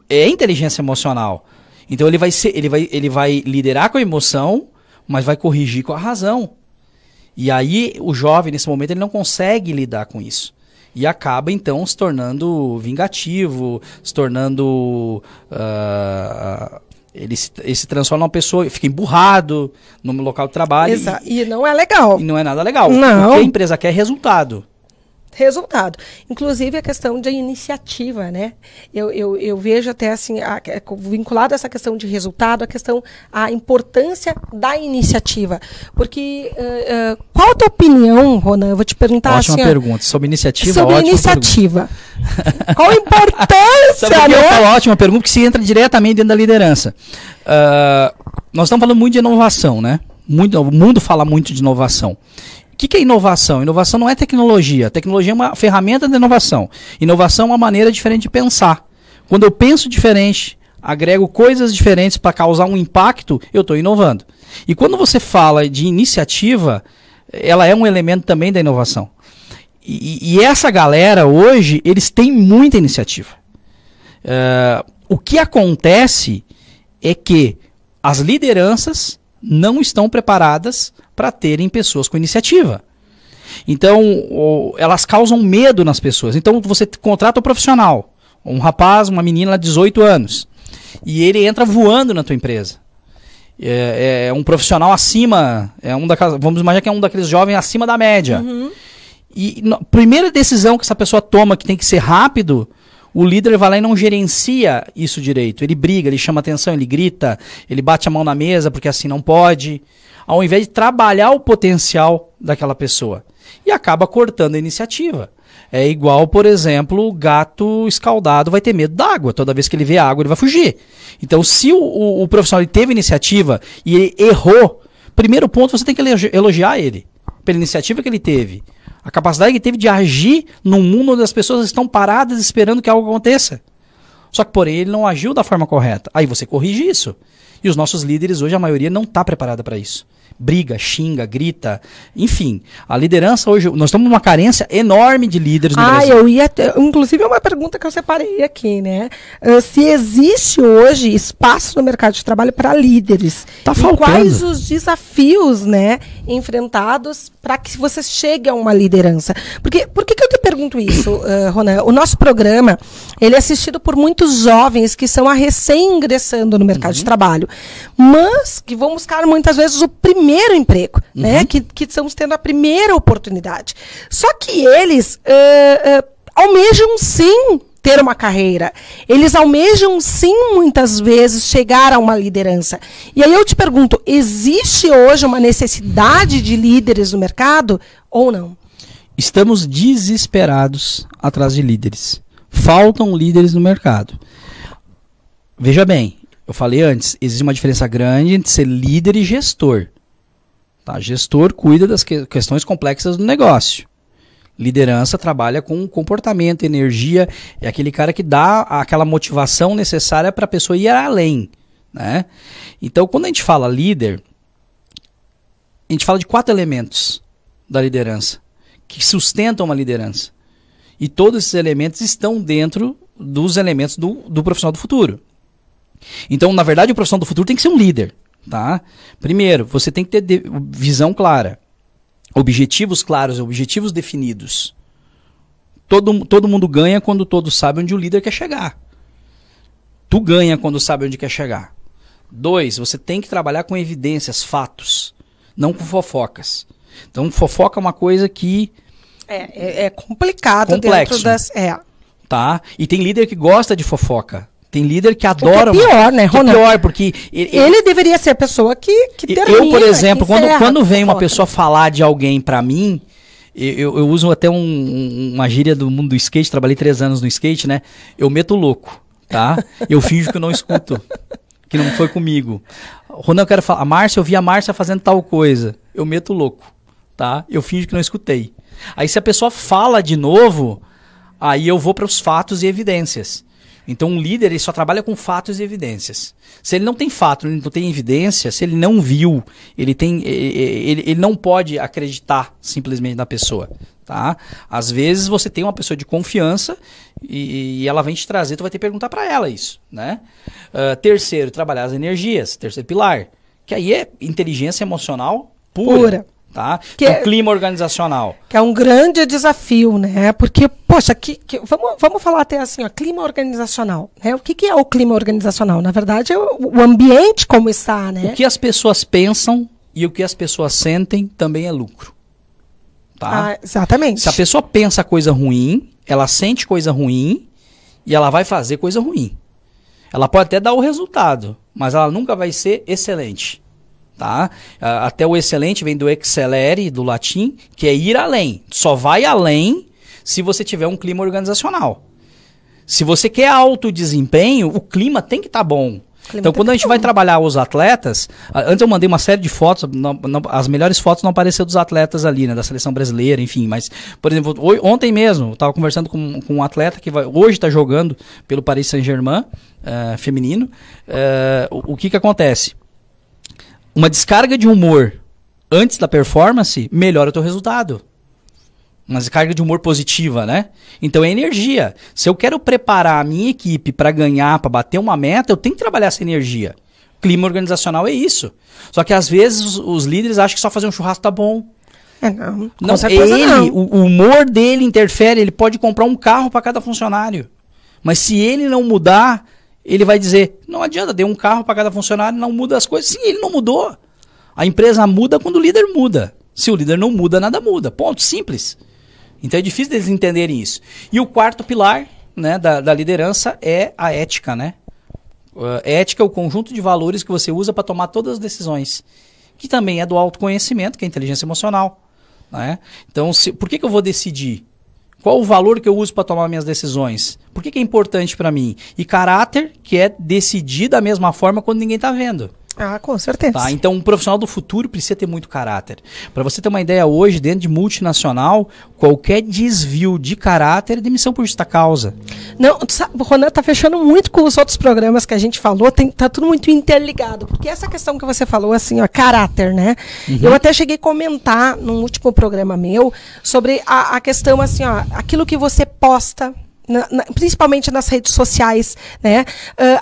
B: é inteligência emocional. Então ele vai liderar com a emoção, mas vai corrigir com a razão. E aí o jovem, nesse momento, ele não consegue lidar com isso. E acaba, então, se tornando vingativo, se tornando... Ele se transforma numa pessoa, fica emburrado no local de trabalho.
A: E não é legal.
B: E não é nada legal.
A: Não.
B: O que a empresa quer é resultado.
A: Inclusive a questão de iniciativa, né? Eu vejo até assim, vinculado a essa questão de resultado, a importância da iniciativa. Porque, qual a tua opinião, Ronan? Eu vou te perguntar
B: ótima pergunta. Sobre iniciativa,
A: sobre
B: ótima
A: iniciativa. Qual a importância,
B: né? Ótima pergunta, que se entra diretamente dentro da liderança. Nós estamos falando muito de inovação, né? O mundo fala muito de inovação. O que é inovação? Inovação não é tecnologia. Tecnologia é uma ferramenta de inovação. Inovação é uma maneira diferente de pensar. Quando eu penso diferente, agrego coisas diferentes para causar um impacto, eu estou inovando. E quando você fala de iniciativa, ela é um elemento também da inovação. E essa galera hoje, eles têm muita iniciativa. O que acontece é que as lideranças não estão preparadas para terem pessoas com iniciativa. Então, elas causam medo nas pessoas. Então, você contrata um profissional, um rapaz, uma menina de 18 anos, e ele entra voando na tua empresa. É um profissional acima, vamos imaginar que é um daqueles jovens acima da média.
A: Uhum.
B: E a primeira decisão que essa pessoa toma, que tem que ser rápido, o líder vai lá e não gerencia isso direito. Ele briga, ele chama atenção, ele grita, ele bate a mão na mesa porque assim não pode, ao invés de trabalhar o potencial daquela pessoa. E acaba cortando a iniciativa. É igual, por exemplo, o gato escaldado vai ter medo d'água. Toda vez que ele vê água, ele vai fugir. Então, se o profissional ele teve iniciativa e ele errou, primeiro ponto, você tem que elogiar ele pela iniciativa que ele teve. A capacidade que ele teve de agir num mundo onde as pessoas estão paradas esperando que algo aconteça. Só que, porém, ele não agiu da forma correta. Aí você corrige isso. E os nossos líderes, hoje, a maioria não está preparada para isso. Briga, xinga, grita, enfim. A liderança hoje, nós estamos numa carência enorme de líderes no Brasil.
A: Inclusive é uma pergunta que eu separei aqui, né? Se existe hoje espaço no mercado de trabalho para líderes.
B: Tá faltando.
A: E quais os desafios, né, enfrentados para que você chegue a uma liderança? Por que eu te pergunto isso, Ronan? O nosso programa, ele é assistido por muitos jovens que são recém-ingressando no mercado de trabalho, mas que vão buscar muitas vezes o primeiro emprego, né? Que estamos tendo a primeira oportunidade. Só que eles almejam sim ter uma carreira. Eles almejam sim, muitas vezes, chegar a uma liderança. E aí eu te pergunto, existe hoje uma necessidade de líderes no mercado ou não?
B: Estamos desesperados atrás de líderes. Faltam líderes no mercado. Veja bem, eu falei antes, existe uma diferença grande entre ser líder e gestor. Tá? Gestor cuida das questões complexas do negócio. Liderança trabalha com comportamento, energia, é aquele cara que dá aquela motivação necessária para a pessoa ir além. Né? Então, quando a gente fala líder, a gente fala de 4 elementos da liderança, que sustentam uma liderança. E todos esses elementos estão dentro dos elementos do profissional do futuro. Então, na verdade, o profissional do futuro tem que ser um líder. Tá? Primeiro, você tem que ter visão clara, objetivos claros, objetivos definidos. Todo mundo ganha quando todos sabem onde o líder quer chegar. Tu ganha quando sabe onde quer chegar. 2, você tem que trabalhar com evidências, fatos, não com fofocas. Então, fofoca é uma coisa que
A: é complicado
B: complexo,
A: dentro das...
B: Tá? E tem líder que gosta de fofoca. Tem líder que adora...
A: O que é pior, né, Ronan?
B: Pior, porque...
A: Ele deveria ser a pessoa que termina.
B: Eu, por exemplo, quando vem uma pessoa falar de alguém pra mim, eu uso até uma gíria do mundo do skate, trabalhei 3 anos no skate, né? Eu meto louco, tá? Eu finjo que eu não escuto, que não foi comigo. Ronan, eu quero falar, eu vi a Márcia fazendo tal coisa. Eu meto louco, tá? Eu finjo que não escutei. Aí se a pessoa fala de novo, aí eu vou para os fatos e evidências. Então um líder, ele só trabalha com fatos e evidências. Se ele não tem fato, ele não tem evidência, se ele não viu, ele não pode acreditar simplesmente na pessoa. Tá? Às vezes você tem uma pessoa de confiança e ela vem te trazer, tu vai ter que perguntar para ela isso. Né? Terceiro, trabalhar as energias. Terceiro pilar, que aí é inteligência emocional pura. Tá? O clima organizacional. Que é
A: um grande desafio, né? Porque, poxa, vamos falar até assim, ó, clima organizacional. Né? O que é o clima organizacional? Na verdade, é o ambiente como está, né?
B: O que as pessoas pensam e o que as pessoas sentem também é lucro. Tá?
A: Exatamente.
B: Se a pessoa pensa coisa ruim, ela sente coisa ruim e ela vai fazer coisa ruim. Ela pode até dar o resultado, mas ela nunca vai ser excelente. Tá? Até o excelente vem do excelere, do latim, que é ir além. Só vai além se você tiver um clima organizacional. Se você quer alto desempenho, o clima tem que estar bom. Então, quando a gente vai trabalhar os atletas, antes eu mandei uma série de fotos, as melhores fotos não apareceram dos atletas ali, né, da seleção brasileira, enfim, mas, por exemplo, ontem mesmo, eu estava conversando com um atleta que hoje está jogando pelo Paris Saint-Germain, feminino. O que acontece? Uma descarga de humor antes da performance melhora o teu resultado. Uma descarga de humor positiva, né? Então é energia. Se eu quero preparar a minha equipe para ganhar, para bater uma meta, eu tenho que trabalhar essa energia. Clima organizacional é isso. Só que às vezes os líderes acham que só fazer um churrasco tá bom.
A: Não,
B: o humor dele interfere, ele pode comprar um carro para cada funcionário. Mas se ele não mudar, ele vai dizer, não adianta, dei um carro para cada funcionário, não muda as coisas. Sim, ele não mudou. A empresa muda quando o líder muda. Se o líder não muda, nada muda. Ponto, simples. Então é difícil deles entenderem isso. E o quarto pilar, né, da liderança é a ética, né? Ética é o conjunto de valores que você usa para tomar todas as decisões. Que também é do autoconhecimento, que é a inteligência emocional. Né? Então, por que eu vou decidir? Qual o valor que eu uso para tomar minhas decisões? Por que é importante para mim? E caráter, que é decidir da mesma forma quando ninguém está vendo.
A: Com certeza.
B: Tá? Então, um profissional do futuro precisa ter muito caráter. Para você ter uma ideia hoje, dentro de multinacional, qualquer desvio de caráter é demissão por justa causa.
A: Não, o Ronan está fechando muito com os outros programas que a gente falou, tá tudo muito interligado. Porque essa questão que você falou, assim, ó, caráter, né? Uhum. Eu até cheguei a comentar num último programa meu sobre a questão, assim, ó, aquilo que você posta, principalmente nas redes sociais, né?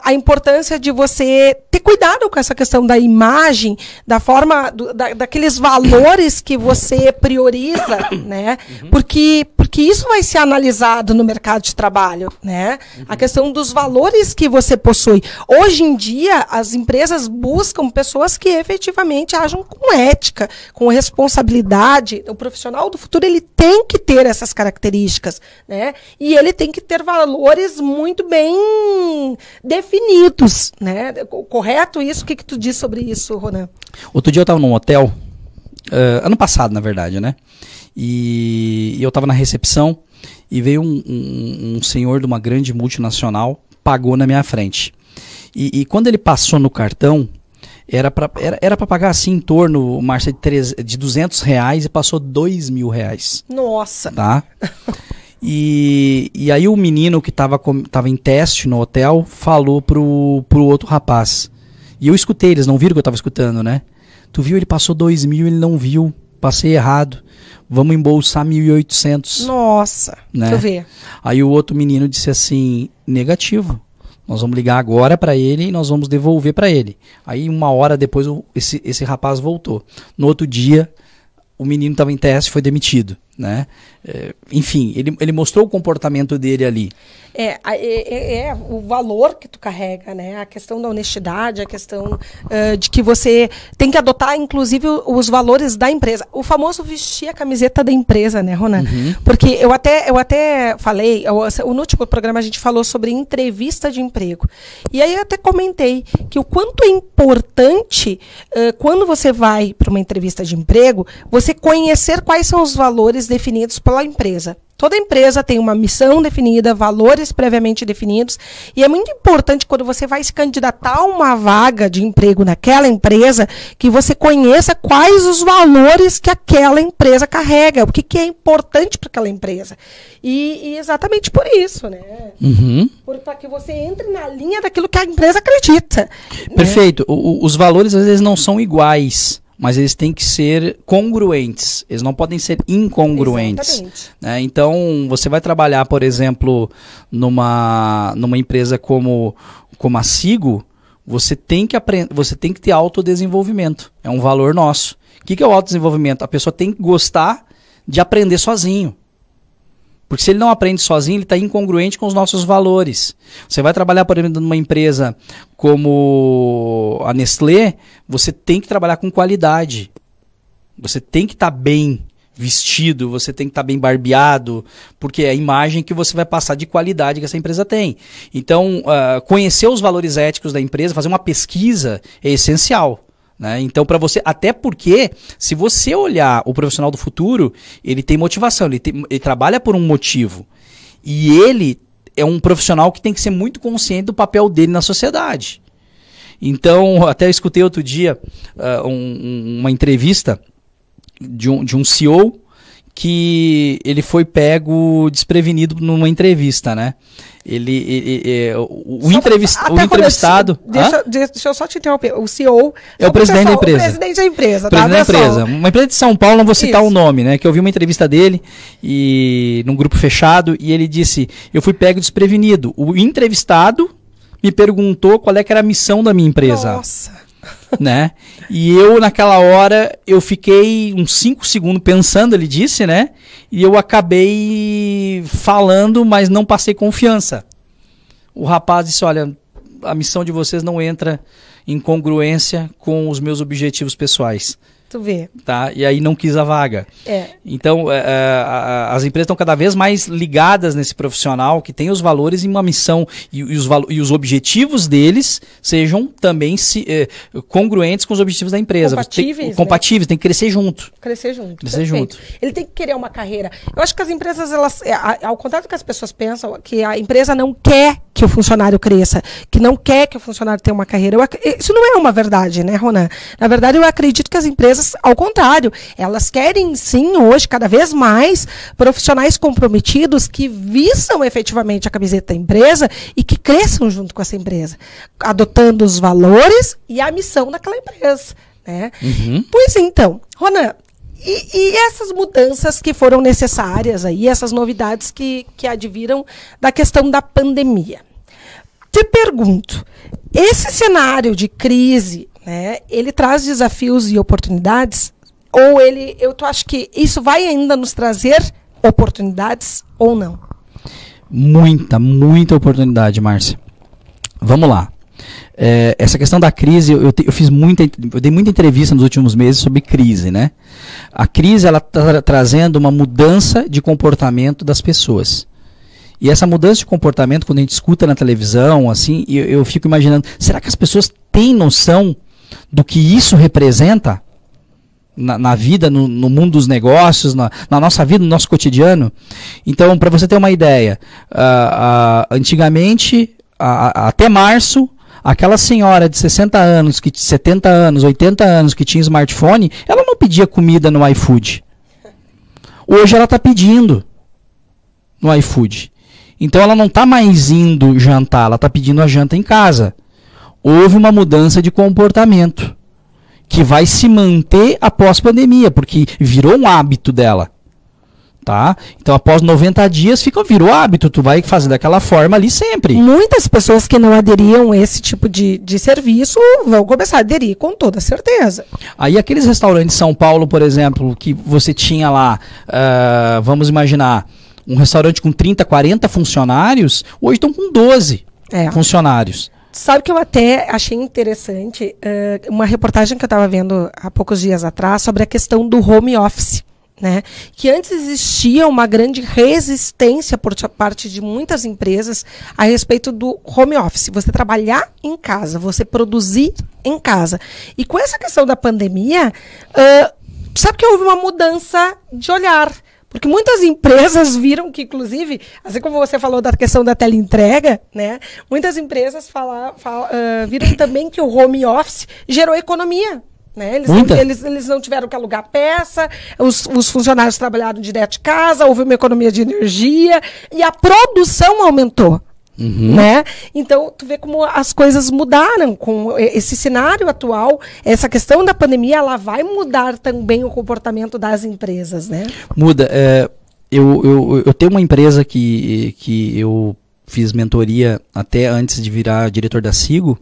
A: A importância de você ter cuidado com essa questão da imagem, da forma, daqueles valores que você prioriza, né? Uhum. Porque isso vai ser analisado no mercado de trabalho, né? Uhum. A questão dos valores que você possui. Hoje em dia, as empresas buscam pessoas que efetivamente ajam com ética, com responsabilidade. O profissional do futuro, ele tem que ter essas características, né? E ele tem que ter valores muito bem definidos, né? Correto isso? O que tu diz sobre isso, Ronan?
B: Outro dia eu estava num hotel, ano passado, na verdade, né? E eu estava na recepção e veio um senhor de uma grande multinacional, pagou na minha frente. E quando ele passou no cartão, era para pagar assim em torno, Márcia, de R$200 e passou R$2.000.
A: Nossa!
B: Tá? E aí o menino que tava em teste no hotel falou pro outro rapaz. E eu escutei, eles não viram que eu tava escutando, né? Tu viu, ele passou 2.000, ele não viu, passei errado. Vamos embolsar 1.800.
A: Nossa,
B: né?
A: Deixa eu ver.
B: Aí o outro menino disse assim, negativo. Nós vamos ligar agora para ele e nós vamos devolver para ele. Aí 1 hora depois esse rapaz voltou. No outro dia, o menino estava em teste, foi demitido, né? enfim, ele mostrou o comportamento dele ali.
A: É o valor que tu carrega, né? A questão da honestidade, a questão de que você tem que adotar, inclusive, os valores da empresa. O famoso vestir a camiseta da empresa, né, Ronan? Porque eu até falei, no último programa a gente falou sobre entrevista de emprego. E aí eu até comentei que o quanto é importante, quando você vai para uma entrevista de emprego, você conhecer quais são os valores definidos pela empresa. Toda empresa tem uma missão definida, valores previamente definidos, e é muito importante quando você vai se candidatar a uma vaga de emprego naquela empresa, que você conheça quais os valores que aquela empresa carrega, o que é importante para aquela empresa. E exatamente por isso, né? Para que você entre na linha daquilo que a empresa acredita.
B: Perfeito. Né? Os valores às vezes não são iguais, mas eles têm que ser congruentes, eles não podem ser incongruentes. Né? Então, você vai trabalhar, por exemplo, numa empresa como a Sigo, você tem que ter autodesenvolvimento, é um valor nosso. O que é o autodesenvolvimento? A pessoa tem que gostar de aprender sozinho. Porque se ele não aprende sozinho, ele está incongruente com os nossos valores. Você vai trabalhar, por exemplo, numa empresa como a Nestlé, você tem que trabalhar com qualidade. Você tem que estar bem vestido, você tem que estar bem barbeado, porque é a imagem que você vai passar de qualidade que essa empresa tem. Então, conhecer os valores éticos da empresa, fazer uma pesquisa é essencial. Né? Então, para você, até porque, se você olhar o profissional do futuro, ele tem motivação, ele trabalha por um motivo. E ele é um profissional que tem que ser muito consciente do papel dele na sociedade. Então, até eu escutei outro dia uma entrevista de um CEO que ele foi pego desprevenido numa entrevista, né? O entrevistado...
A: Deixa eu só te interromper. O CEO...
B: É o presidente da empresa.
A: O presidente da empresa.
B: Presidente da empresa. Uma empresa de São Paulo, não vou citar o nome, né? Que eu vi uma entrevista dele num grupo fechado e ele disse, eu fui pego desprevenido. O entrevistado me perguntou qual é que era a missão da minha empresa.
A: Nossa...
B: Né? E eu, naquela hora, eu fiquei uns 5 segundos pensando, ele disse, né? E eu acabei falando, mas não passei confiança. O rapaz disse, olha, a missão de vocês não entra em congruência com os meus objetivos pessoais.
A: Tu vê.
B: Tá? E aí não quis a vaga. Então, as empresas estão cada vez mais ligadas nesse profissional que tem os valores e uma missão e os objetivos deles sejam também congruentes com os objetivos da empresa. Compatíveis, tem que crescer junto.
A: Crescer junto. Ele tem que querer uma carreira. Eu acho que as empresas, ao contrário do que as pessoas pensam, que a empresa não quer que o funcionário cresça, que não quer que o funcionário tenha uma carreira. Isso não é uma verdade, né, Ronan? Na verdade, eu acredito que as empresas, ao contrário, elas querem sim, hoje, cada vez mais, profissionais comprometidos que vistam efetivamente a camiseta da empresa e que cresçam junto com essa empresa, adotando os valores e a missão daquela empresa. Né? Pois então, Ronan, e essas mudanças que foram necessárias aí, essas novidades que adviram da questão da pandemia? Te pergunto, esse cenário de crise, né, ele traz desafios e oportunidades? Ou tu acha que isso vai ainda nos trazer oportunidades ou não?
B: Muita oportunidade, Márcia. Vamos lá. Essa questão da crise, eu dei muita entrevista nos últimos meses sobre crise, né? A crise, ela está trazendo uma mudança de comportamento das pessoas. E essa mudança de comportamento, quando a gente escuta na televisão, assim, eu fico imaginando, será que as pessoas têm noção do que isso representa na vida, no mundo dos negócios, na nossa vida, no nosso cotidiano? Então, para você ter uma ideia, antigamente, até março, aquela senhora de 60 anos, 70 anos, 80 anos, que tinha smartphone, ela não pedia comida no iFood. Hoje ela está pedindo no iFood. Então ela não está mais indo jantar, ela está pedindo a janta em casa. Houve uma mudança de comportamento que vai se manter após pandemia, porque virou um hábito dela. Tá? Então, após 90 dias, virou hábito. Tu vai fazer daquela forma ali sempre.
A: Muitas pessoas que não aderiam a esse tipo de serviço vão começar a aderir com toda certeza.
B: Aí, aqueles restaurantes de São Paulo, por exemplo, que você tinha lá, vamos imaginar, um restaurante com 30, 40 funcionários, hoje estão com 12 funcionários.
A: Sabe que eu até achei interessante uma reportagem que eu estava vendo há poucos dias atrás sobre a questão do home office. Né? Que antes existia uma grande resistência por parte de muitas empresas a respeito do home office, você trabalhar em casa, você produzir em casa. E com essa questão da pandemia, sabe que houve uma mudança de olhar, porque muitas empresas viram que, inclusive, assim como você falou da questão da teleentrega, né? Muitas empresas viram também que o home office gerou economia. Né? Eles não tiveram que alugar peça, os funcionários trabalharam direto de casa, houve uma economia de energia e a produção aumentou. Né? Então, tu vê como as coisas mudaram com esse cenário atual, essa questão da pandemia, ela vai mudar também o comportamento das empresas, né?
B: Muda. Eu tenho uma empresa que eu fiz mentoria até antes de virar diretor da Sigo,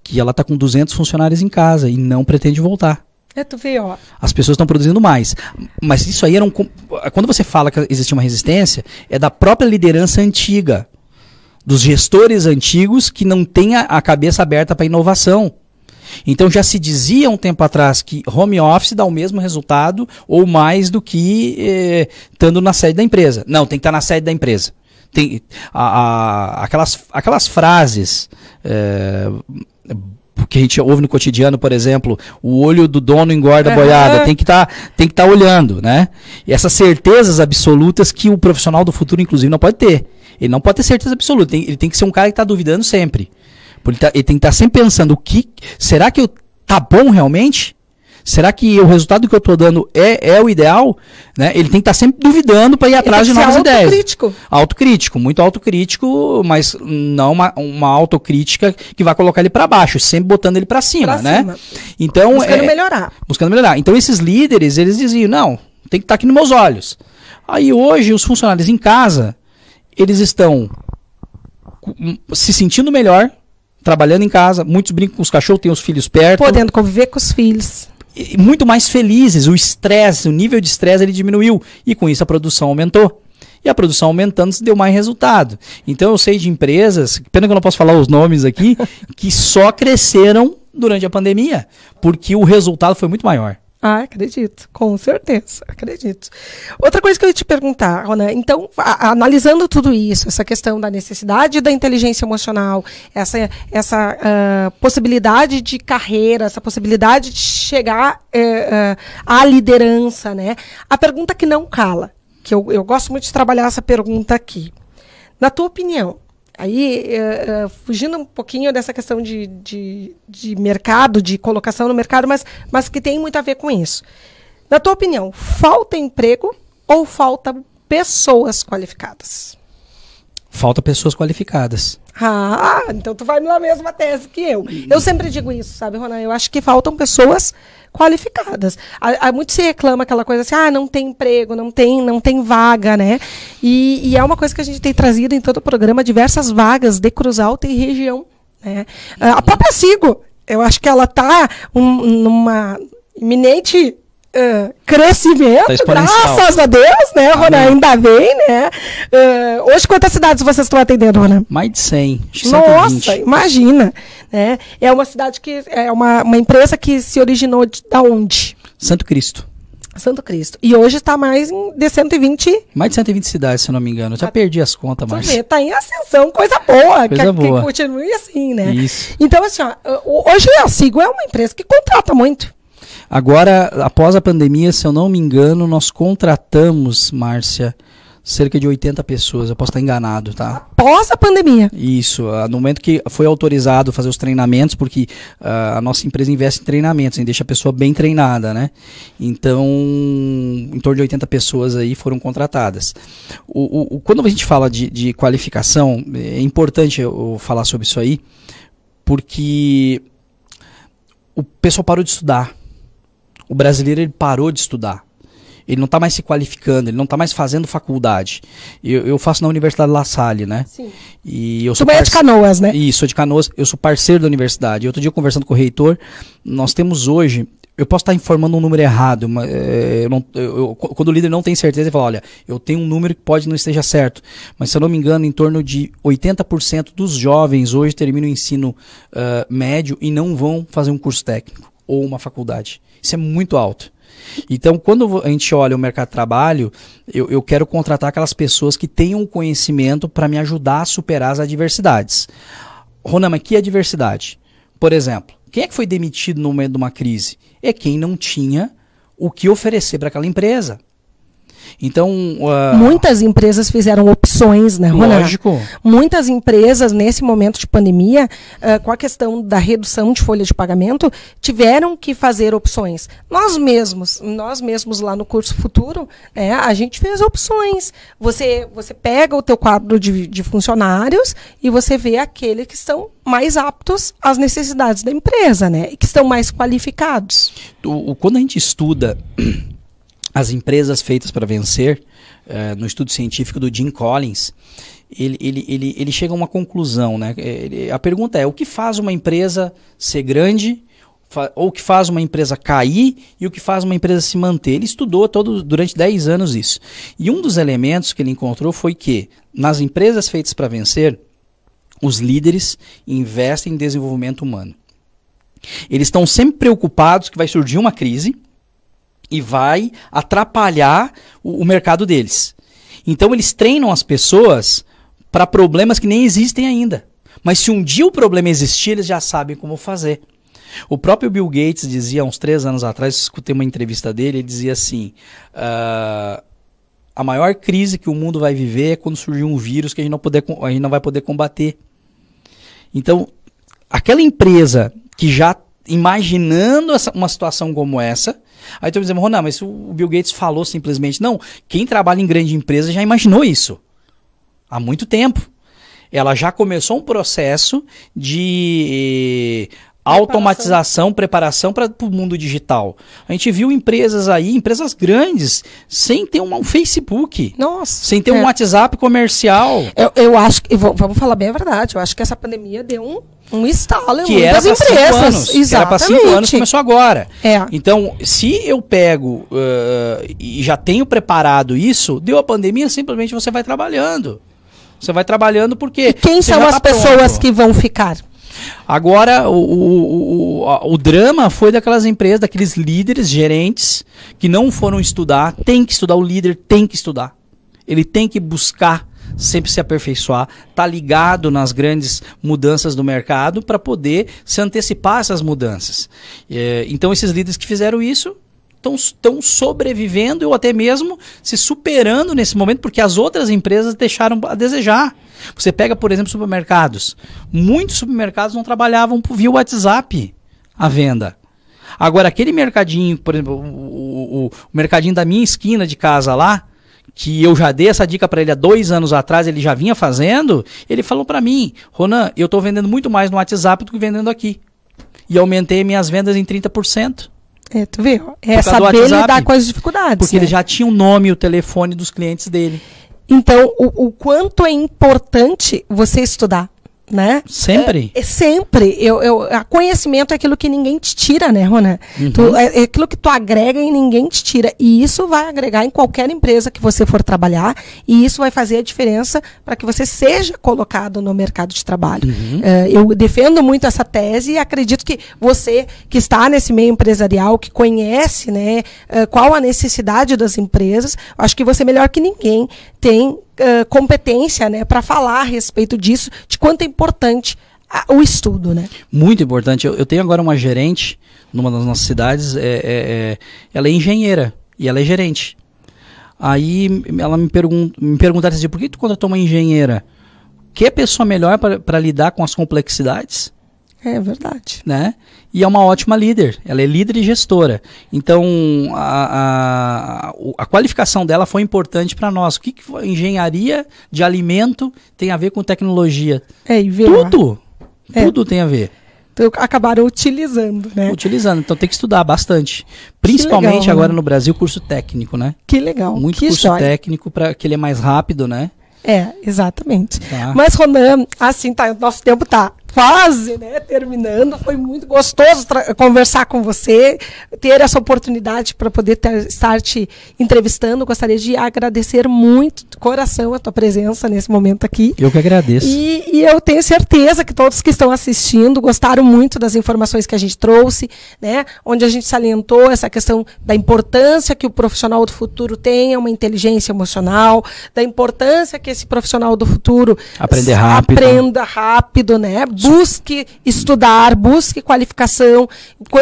B: que ela está com 200 funcionários em casa e não pretende voltar.
A: Tu vê, ó.
B: As pessoas estão produzindo mais. Mas isso aí quando você fala que existia uma resistência, é da própria liderança antiga, dos gestores antigos que não têm a cabeça aberta para inovação. Então já se dizia um tempo atrás que home office dá o mesmo resultado ou mais do que estando na sede da empresa. Não, tem que estar na sede da empresa. Tem aquelas frases que a gente ouve no cotidiano, por exemplo, o olho do dono engorda a boiada, tem que estar olhando, né? E essas certezas absolutas que o profissional do futuro, inclusive, não pode ter. Ele não pode ter certeza absoluta, ele tem que ser um cara que está duvidando sempre. Ele tem que estar sempre pensando, será que tá bom realmente? Será que o resultado que eu estou dando é o ideal? Né? Ele tem que estar sempre duvidando para ir atrás de novas ideias. Autocrítico, muito autocrítico, mas não uma autocrítica que vai colocar ele para baixo, sempre botando ele para cima, né? Então, buscando melhorar. Então esses líderes, eles diziam, não, tem que estar aqui nos meus olhos. Aí hoje os funcionários em casa, eles estão se sentindo melhor, trabalhando em casa, muitos brincam com os cachorros, têm os filhos perto.
A: Podendo conviver com os filhos.
B: Muito mais felizes, o nível de estresse ele diminuiu e com isso a produção aumentou. E a produção aumentando deu mais resultado. Então eu sei de empresas, pena que eu não posso falar os nomes aqui, que só cresceram durante a pandemia, porque o resultado foi muito maior.
A: Acredito, com certeza, acredito. Outra coisa que eu ia te perguntar, Ronan, então, analisando tudo isso, essa questão da necessidade da inteligência emocional, essa possibilidade de carreira, essa possibilidade de chegar à liderança, né? A pergunta que não cala, que eu gosto muito de trabalhar essa pergunta aqui. Na tua opinião, aí, fugindo um pouquinho dessa questão de mercado, de colocação no mercado, mas que tem muito a ver com isso. Na tua opinião, falta emprego ou falta pessoas qualificadas?
B: Falta pessoas qualificadas.
A: Então tu vai na mesma tese que eu. Eu sempre digo isso, sabe, Ronan? Eu acho que faltam pessoas qualificadas. Muito se reclama aquela coisa assim, não tem emprego, não tem vaga, né? E é uma coisa que a gente tem trazido em todo o programa, diversas vagas de Cruz Alta e região. Né? A própria Sigo, eu acho que ela está numa iminente crescimento, graças a Deus, né, Ronan? Ainda bem, né? Hoje, quantas cidades vocês estão atendendo, Ronan?
B: Mais de 100.
A: Nossa, imagina. Né? É uma cidade que é uma empresa que se originou da onde?
B: Santo Cristo.
A: Santo Cristo. E hoje está mais de 120...
B: Mais de 120 cidades, se eu não me engano. Eu já perdi as contas, mas...
A: Está em ascensão, coisa boa.
B: Coisa boa.
A: Que continue assim, né?
B: Isso.
A: Então, assim, hoje a Sigo é uma empresa que contrata muito.
B: Agora, após a pandemia, se eu não me engano, nós contratamos, Márcia, cerca de 80 pessoas. Eu posso estar enganado, tá?
A: Após a pandemia.
B: Isso. No momento que foi autorizado fazer os treinamentos, porque a nossa empresa investe em treinamentos, deixa a pessoa bem treinada, né? Então, em torno de 80 pessoas aí foram contratadas. Quando a gente fala de qualificação, é importante eu falar sobre isso aí, porque o pessoal parou de estudar. O brasileiro ele parou de estudar. Ele não está mais se qualificando, ele não está mais fazendo faculdade. Eu faço na Universidade La Salle, né?
A: Sim.
B: E eu
A: sou de Canoas, né?
B: Isso, sou de Canoas. Eu sou parceiro da universidade. Outro dia, conversando com o reitor, nós temos hoje... Eu posso estar informando um número errado. Quando o líder não tem certeza, ele fala, olha, eu tenho um número que pode não esteja certo. Mas, se eu não me engano, em torno de 80% dos jovens hoje terminam o ensino médio e não vão fazer um curso técnico ou uma faculdade. Isso é muito alto. Então, quando a gente olha o mercado de trabalho, eu quero contratar aquelas pessoas que tenham o conhecimento para me ajudar a superar as adversidades. Ronan, mas que adversidade? Por exemplo, quem é que foi demitido no momento de uma crise? É quem não tinha o que oferecer para aquela empresa. Então,
A: muitas empresas fizeram opções, né, Ronan?
B: Lógico. Muitas
A: empresas, nesse momento de pandemia, com a questão da redução de folha de pagamento, tiveram que fazer opções. Nós mesmos lá no Curso Futuro, a gente fez opções. Você pega o teu quadro de funcionários e você vê aqueles que estão mais aptos às necessidades da empresa, né? E que estão mais qualificados.
B: Quando a gente estuda as empresas feitas para vencer, no estudo científico do Jim Collins, ele chega a uma conclusão, né? A pergunta é, o que faz uma empresa ser grande, ou o que faz uma empresa cair, e o que faz uma empresa se manter? Ele estudou durante 10 anos isso. E um dos elementos que ele encontrou foi que, nas empresas feitas para vencer, os líderes investem em desenvolvimento humano. Eles estão sempre preocupados que vai surgir uma crise, e vai atrapalhar o mercado deles. Então eles treinam as pessoas para problemas que nem existem ainda. Mas se um dia o problema existir, eles já sabem como fazer. O próprio Bill Gates dizia, há uns 3 anos atrás, eu escutei uma entrevista dele, ele dizia assim, a maior crise que o mundo vai viver é quando surgir um vírus que a gente não vai poder combater. Então, aquela empresa que já imaginando uma situação como essa, aí tu vai dizer, Ronan, mas o Bill Gates falou simplesmente, não, quem trabalha em grande empresa já imaginou isso há muito tempo. Ela já começou um processo de automatização, preparação para o mundo digital. A gente viu empresas grandes, sem ter um Facebook.
A: Nossa,
B: sem ter um WhatsApp comercial.
A: Eu acho que, vamos falar bem a verdade, eu acho que essa pandemia deu um estalo em muitas
B: empresas.
A: Exatamente.
B: Que era para 5 anos, começou agora. Então, se eu pego e já tenho preparado isso, deu a pandemia, simplesmente você vai trabalhando. Você vai trabalhando porque...
A: E quem são as pessoas que vão ficar?
B: Agora, o drama foi daquelas empresas, daqueles líderes, gerentes, que não foram estudar. Tem que estudar, o líder tem que estudar. Ele tem que buscar sempre se aperfeiçoar, tá ligado nas grandes mudanças do mercado para poder se antecipar a essas mudanças. Então, esses líderes que fizeram isso estão sobrevivendo ou até mesmo se superando nesse momento, porque as outras empresas deixaram a desejar. Você pega, por exemplo, supermercados. Muitos supermercados não trabalhavam via WhatsApp a venda. Agora, aquele mercadinho, por exemplo, o mercadinho da minha esquina de casa lá, que eu já dei essa dica para ele há 2 anos atrás, ele já vinha fazendo, ele falou para mim, Ronan, eu estou vendendo muito mais no WhatsApp do que vendendo aqui. E aumentei minhas vendas em 30%.
A: Tu vê, saber lidar com as dificuldades.
B: Porque ele já tinha o nome e o telefone dos clientes dele.
A: Então, o quanto é importante você estudar, né?
B: Sempre?
A: Sempre. Conhecimento é aquilo que ninguém te tira, né, Ronan?
B: Uhum.
A: É aquilo que tu agrega e ninguém te tira. E isso vai agregar em qualquer empresa que você for trabalhar. E isso vai fazer a diferença para que você seja colocado no mercado de trabalho.
B: Uhum.
A: Eu defendo muito essa tese e acredito que você que está nesse meio empresarial, que conhece, né, qual a necessidade das empresas, acho que você melhor que ninguém tem competência, né, para falar a respeito disso, de quanto é importante o estudo, né?
B: Muito importante. Eu tenho agora uma gerente numa das nossas cidades, ela é engenheira e ela é gerente. Aí ela me perguntaram assim, por que tu contratou uma engenheira? Que pessoa melhor para lidar com as complexidades?
A: É verdade.
B: Né? E é uma ótima líder. Ela é líder e gestora. Então, a qualificação dela foi importante para nós. O que engenharia de alimento tem a ver com tecnologia?
A: E
B: Tudo tem a ver.
A: Então, acabaram utilizando, né?
B: Utilizando, então tem que estudar bastante. Principalmente
A: legal,
B: agora
A: né?
B: no Brasil, curso técnico, né?
A: Que legal.
B: Muito
A: que
B: curso
A: joia.
B: técnico, para que ele é mais rápido, né?
A: Exatamente.
B: Tá.
A: Mas, Ronan, assim, tá, nosso tempo tá quase, né, terminando. Foi muito gostoso conversar com você, ter essa oportunidade para poder estar te entrevistando. Gostaria de agradecer muito de coração a tua presença nesse momento aqui.
B: Eu que agradeço.
A: E eu tenho certeza que todos que estão assistindo gostaram muito das informações que a gente trouxe, né, onde a gente salientou essa questão da importância que o profissional do futuro tenha uma inteligência emocional, da importância que esse profissional do futuro aprenda rápido, né? Busque estudar, busque qualificação,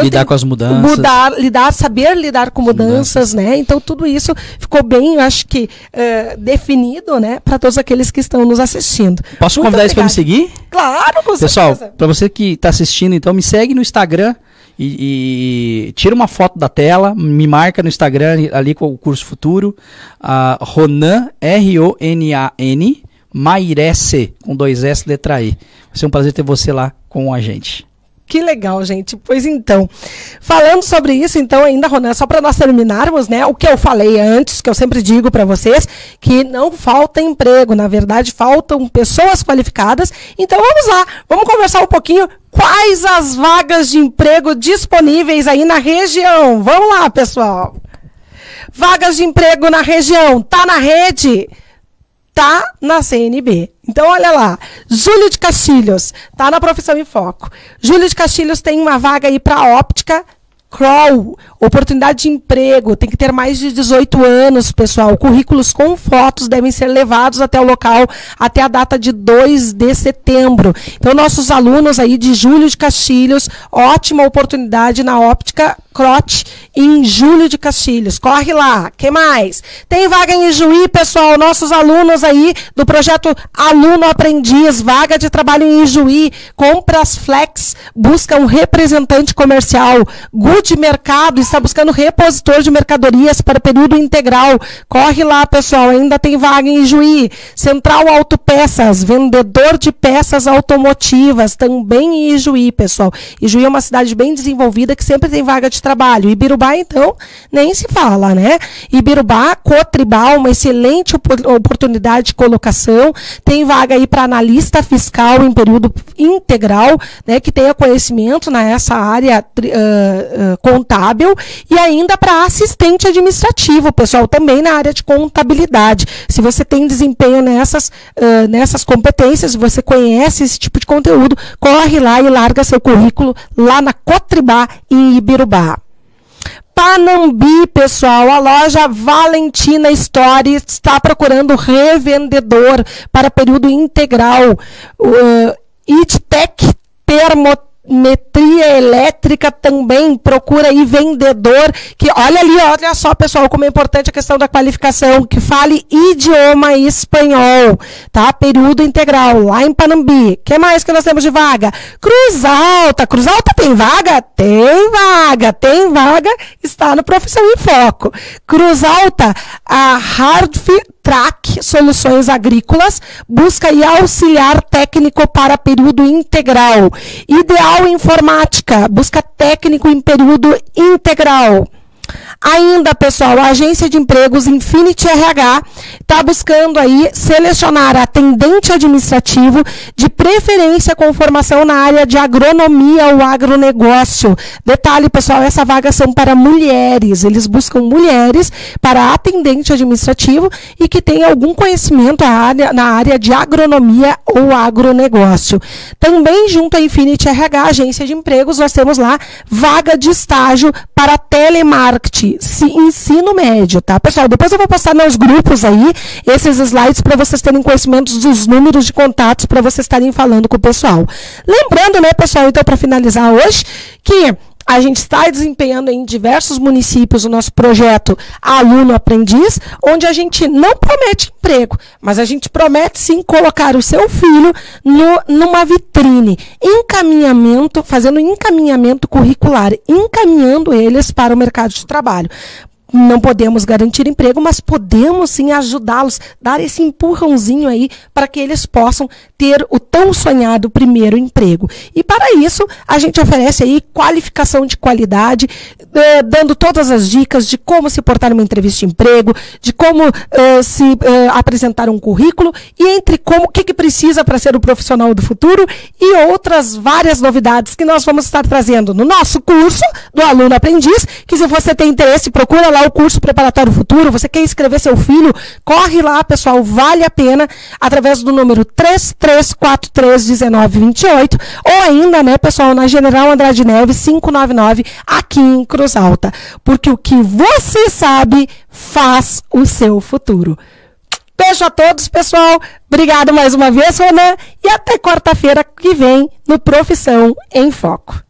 B: lidar com as mudanças,
A: saber lidar com mudanças, né? Então tudo isso ficou bem, eu acho que definido, né, para todos aqueles que estão nos assistindo.
B: Posso convidar eles para me seguir?
A: Claro, com
B: pessoal,
A: certeza.
B: Para você que está assistindo, então me segue no Instagram e tira uma foto da tela, me marca no Instagram ali com o Curso Futuro, Ronan, R-O-N-A-N, Mairesse, com 2 S, letra E. Vai ser um prazer ter você lá com a gente.
A: Que legal, gente. Pois então, falando sobre isso, então, ainda, Ronan, só para nós terminarmos, né, o que eu falei antes, que eu sempre digo para vocês, que não falta emprego, na verdade, faltam pessoas qualificadas. Então, vamos lá, vamos conversar um pouquinho quais as vagas de emprego disponíveis aí na região. Vamos lá, pessoal. Vagas de emprego na região, tá na rede? Tá na CNB. Então, olha lá, Júlio de Castilhos, tá na Profissão em Foco. Júlio de Castilhos tem uma vaga aí para óptica Kroll, oportunidade de emprego, tem que ter mais de 18 anos, pessoal. Currículos com fotos devem ser levados até o local até a data de 2 de setembro. Então, nossos alunos aí de Júlio de Castilhos, ótima oportunidade na óptica Crote em Júlio de Castilhos. Corre lá. Que mais? Tem vaga em Ijuí, pessoal. Nossos alunos aí do projeto Aluno Aprendiz, vaga de trabalho em Ijuí. Compras Flex, busca um representante comercial. Good Mercado está buscando repositor de mercadorias para período integral. Corre lá, pessoal. Ainda tem vaga em Ijuí. Central Autopeças, vendedor de peças automotivas, também em Ijuí, pessoal. Ijuí é uma cidade bem desenvolvida que sempre tem vaga de trabalho. Ibirubá, então, nem se fala, né? Ibirubá, Cotribal, uma excelente oportunidade de colocação. Tem vaga aí para analista fiscal em período integral, né, que tenha conhecimento nessa área contábil, e ainda para assistente administrativo, pessoal, também na área de contabilidade. Se você tem desempenho nessas competências, você conhece esse tipo de conteúdo, corre lá e larga seu currículo lá na Cotribá, em Ibirubá. Panambi, pessoal, a loja Valentina Story está procurando revendedor para período integral. IDTEC Termometria elétrica também procura aí vendedor que, olha só, pessoal, como é importante a questão da qualificação, que fale idioma espanhol, tá? Período integral, lá em Panambi. Que mais que nós temos de vaga? Cruz Alta tem vaga? Tem vaga, está no Profissão em Foco. Cruz Alta, a Hardf Track Soluções Agrícolas, busca aí auxiliar técnico para período integral. Ideal Informática, busca técnico em período integral. Ainda, pessoal, a agência de empregos Infinity RH está buscando aí selecionar atendente administrativo, de preferência com formação na área de agronomia ou agronegócio. Detalhe, pessoal, essa vaga são para mulheres. Eles buscam mulheres para atendente administrativo e que tenha algum conhecimento na área de agronomia ou agronegócio. Também junto à Infinity RH, agência de empregos, nós temos lá vaga de estágio para telemarketing, ensino médio, tá, pessoal? Depois eu vou postar nos grupos aí esses slides para vocês terem conhecimentos dos números de contatos para vocês estarem falando com o pessoal. Lembrando, né, pessoal, então, para finalizar hoje, que a gente está desempenhando em diversos municípios o nosso projeto Aluno Aprendiz, onde a gente não promete emprego, mas a gente promete sim colocar o seu filho numa vitrine, fazendo encaminhamento curricular, encaminhando eles para o mercado de trabalho. não podemos garantir emprego, mas podemos sim ajudá-los, dar esse empurrãozinho aí para que eles possam ter o tão sonhado primeiro emprego. E para isso, a gente oferece aí qualificação de qualidade, dando todas as dicas de como se portar numa entrevista de emprego, de como apresentar um currículo e o que precisa para ser o profissional do futuro e outras várias novidades que nós vamos estar trazendo no nosso curso do Aluno Aprendiz, que se você tem interesse, procura lá o curso Preparatório Futuro, você quer inscrever seu filho, corre lá, pessoal, vale a pena, através do número 33431928, ou ainda, né, pessoal, na General Andrade Neves 599, aqui em Cruz Alta, porque o que você sabe faz o seu futuro. Beijo a todos, pessoal. Obrigado mais uma vez, Ronan. E até quarta-feira que vem no Profissão em Foco.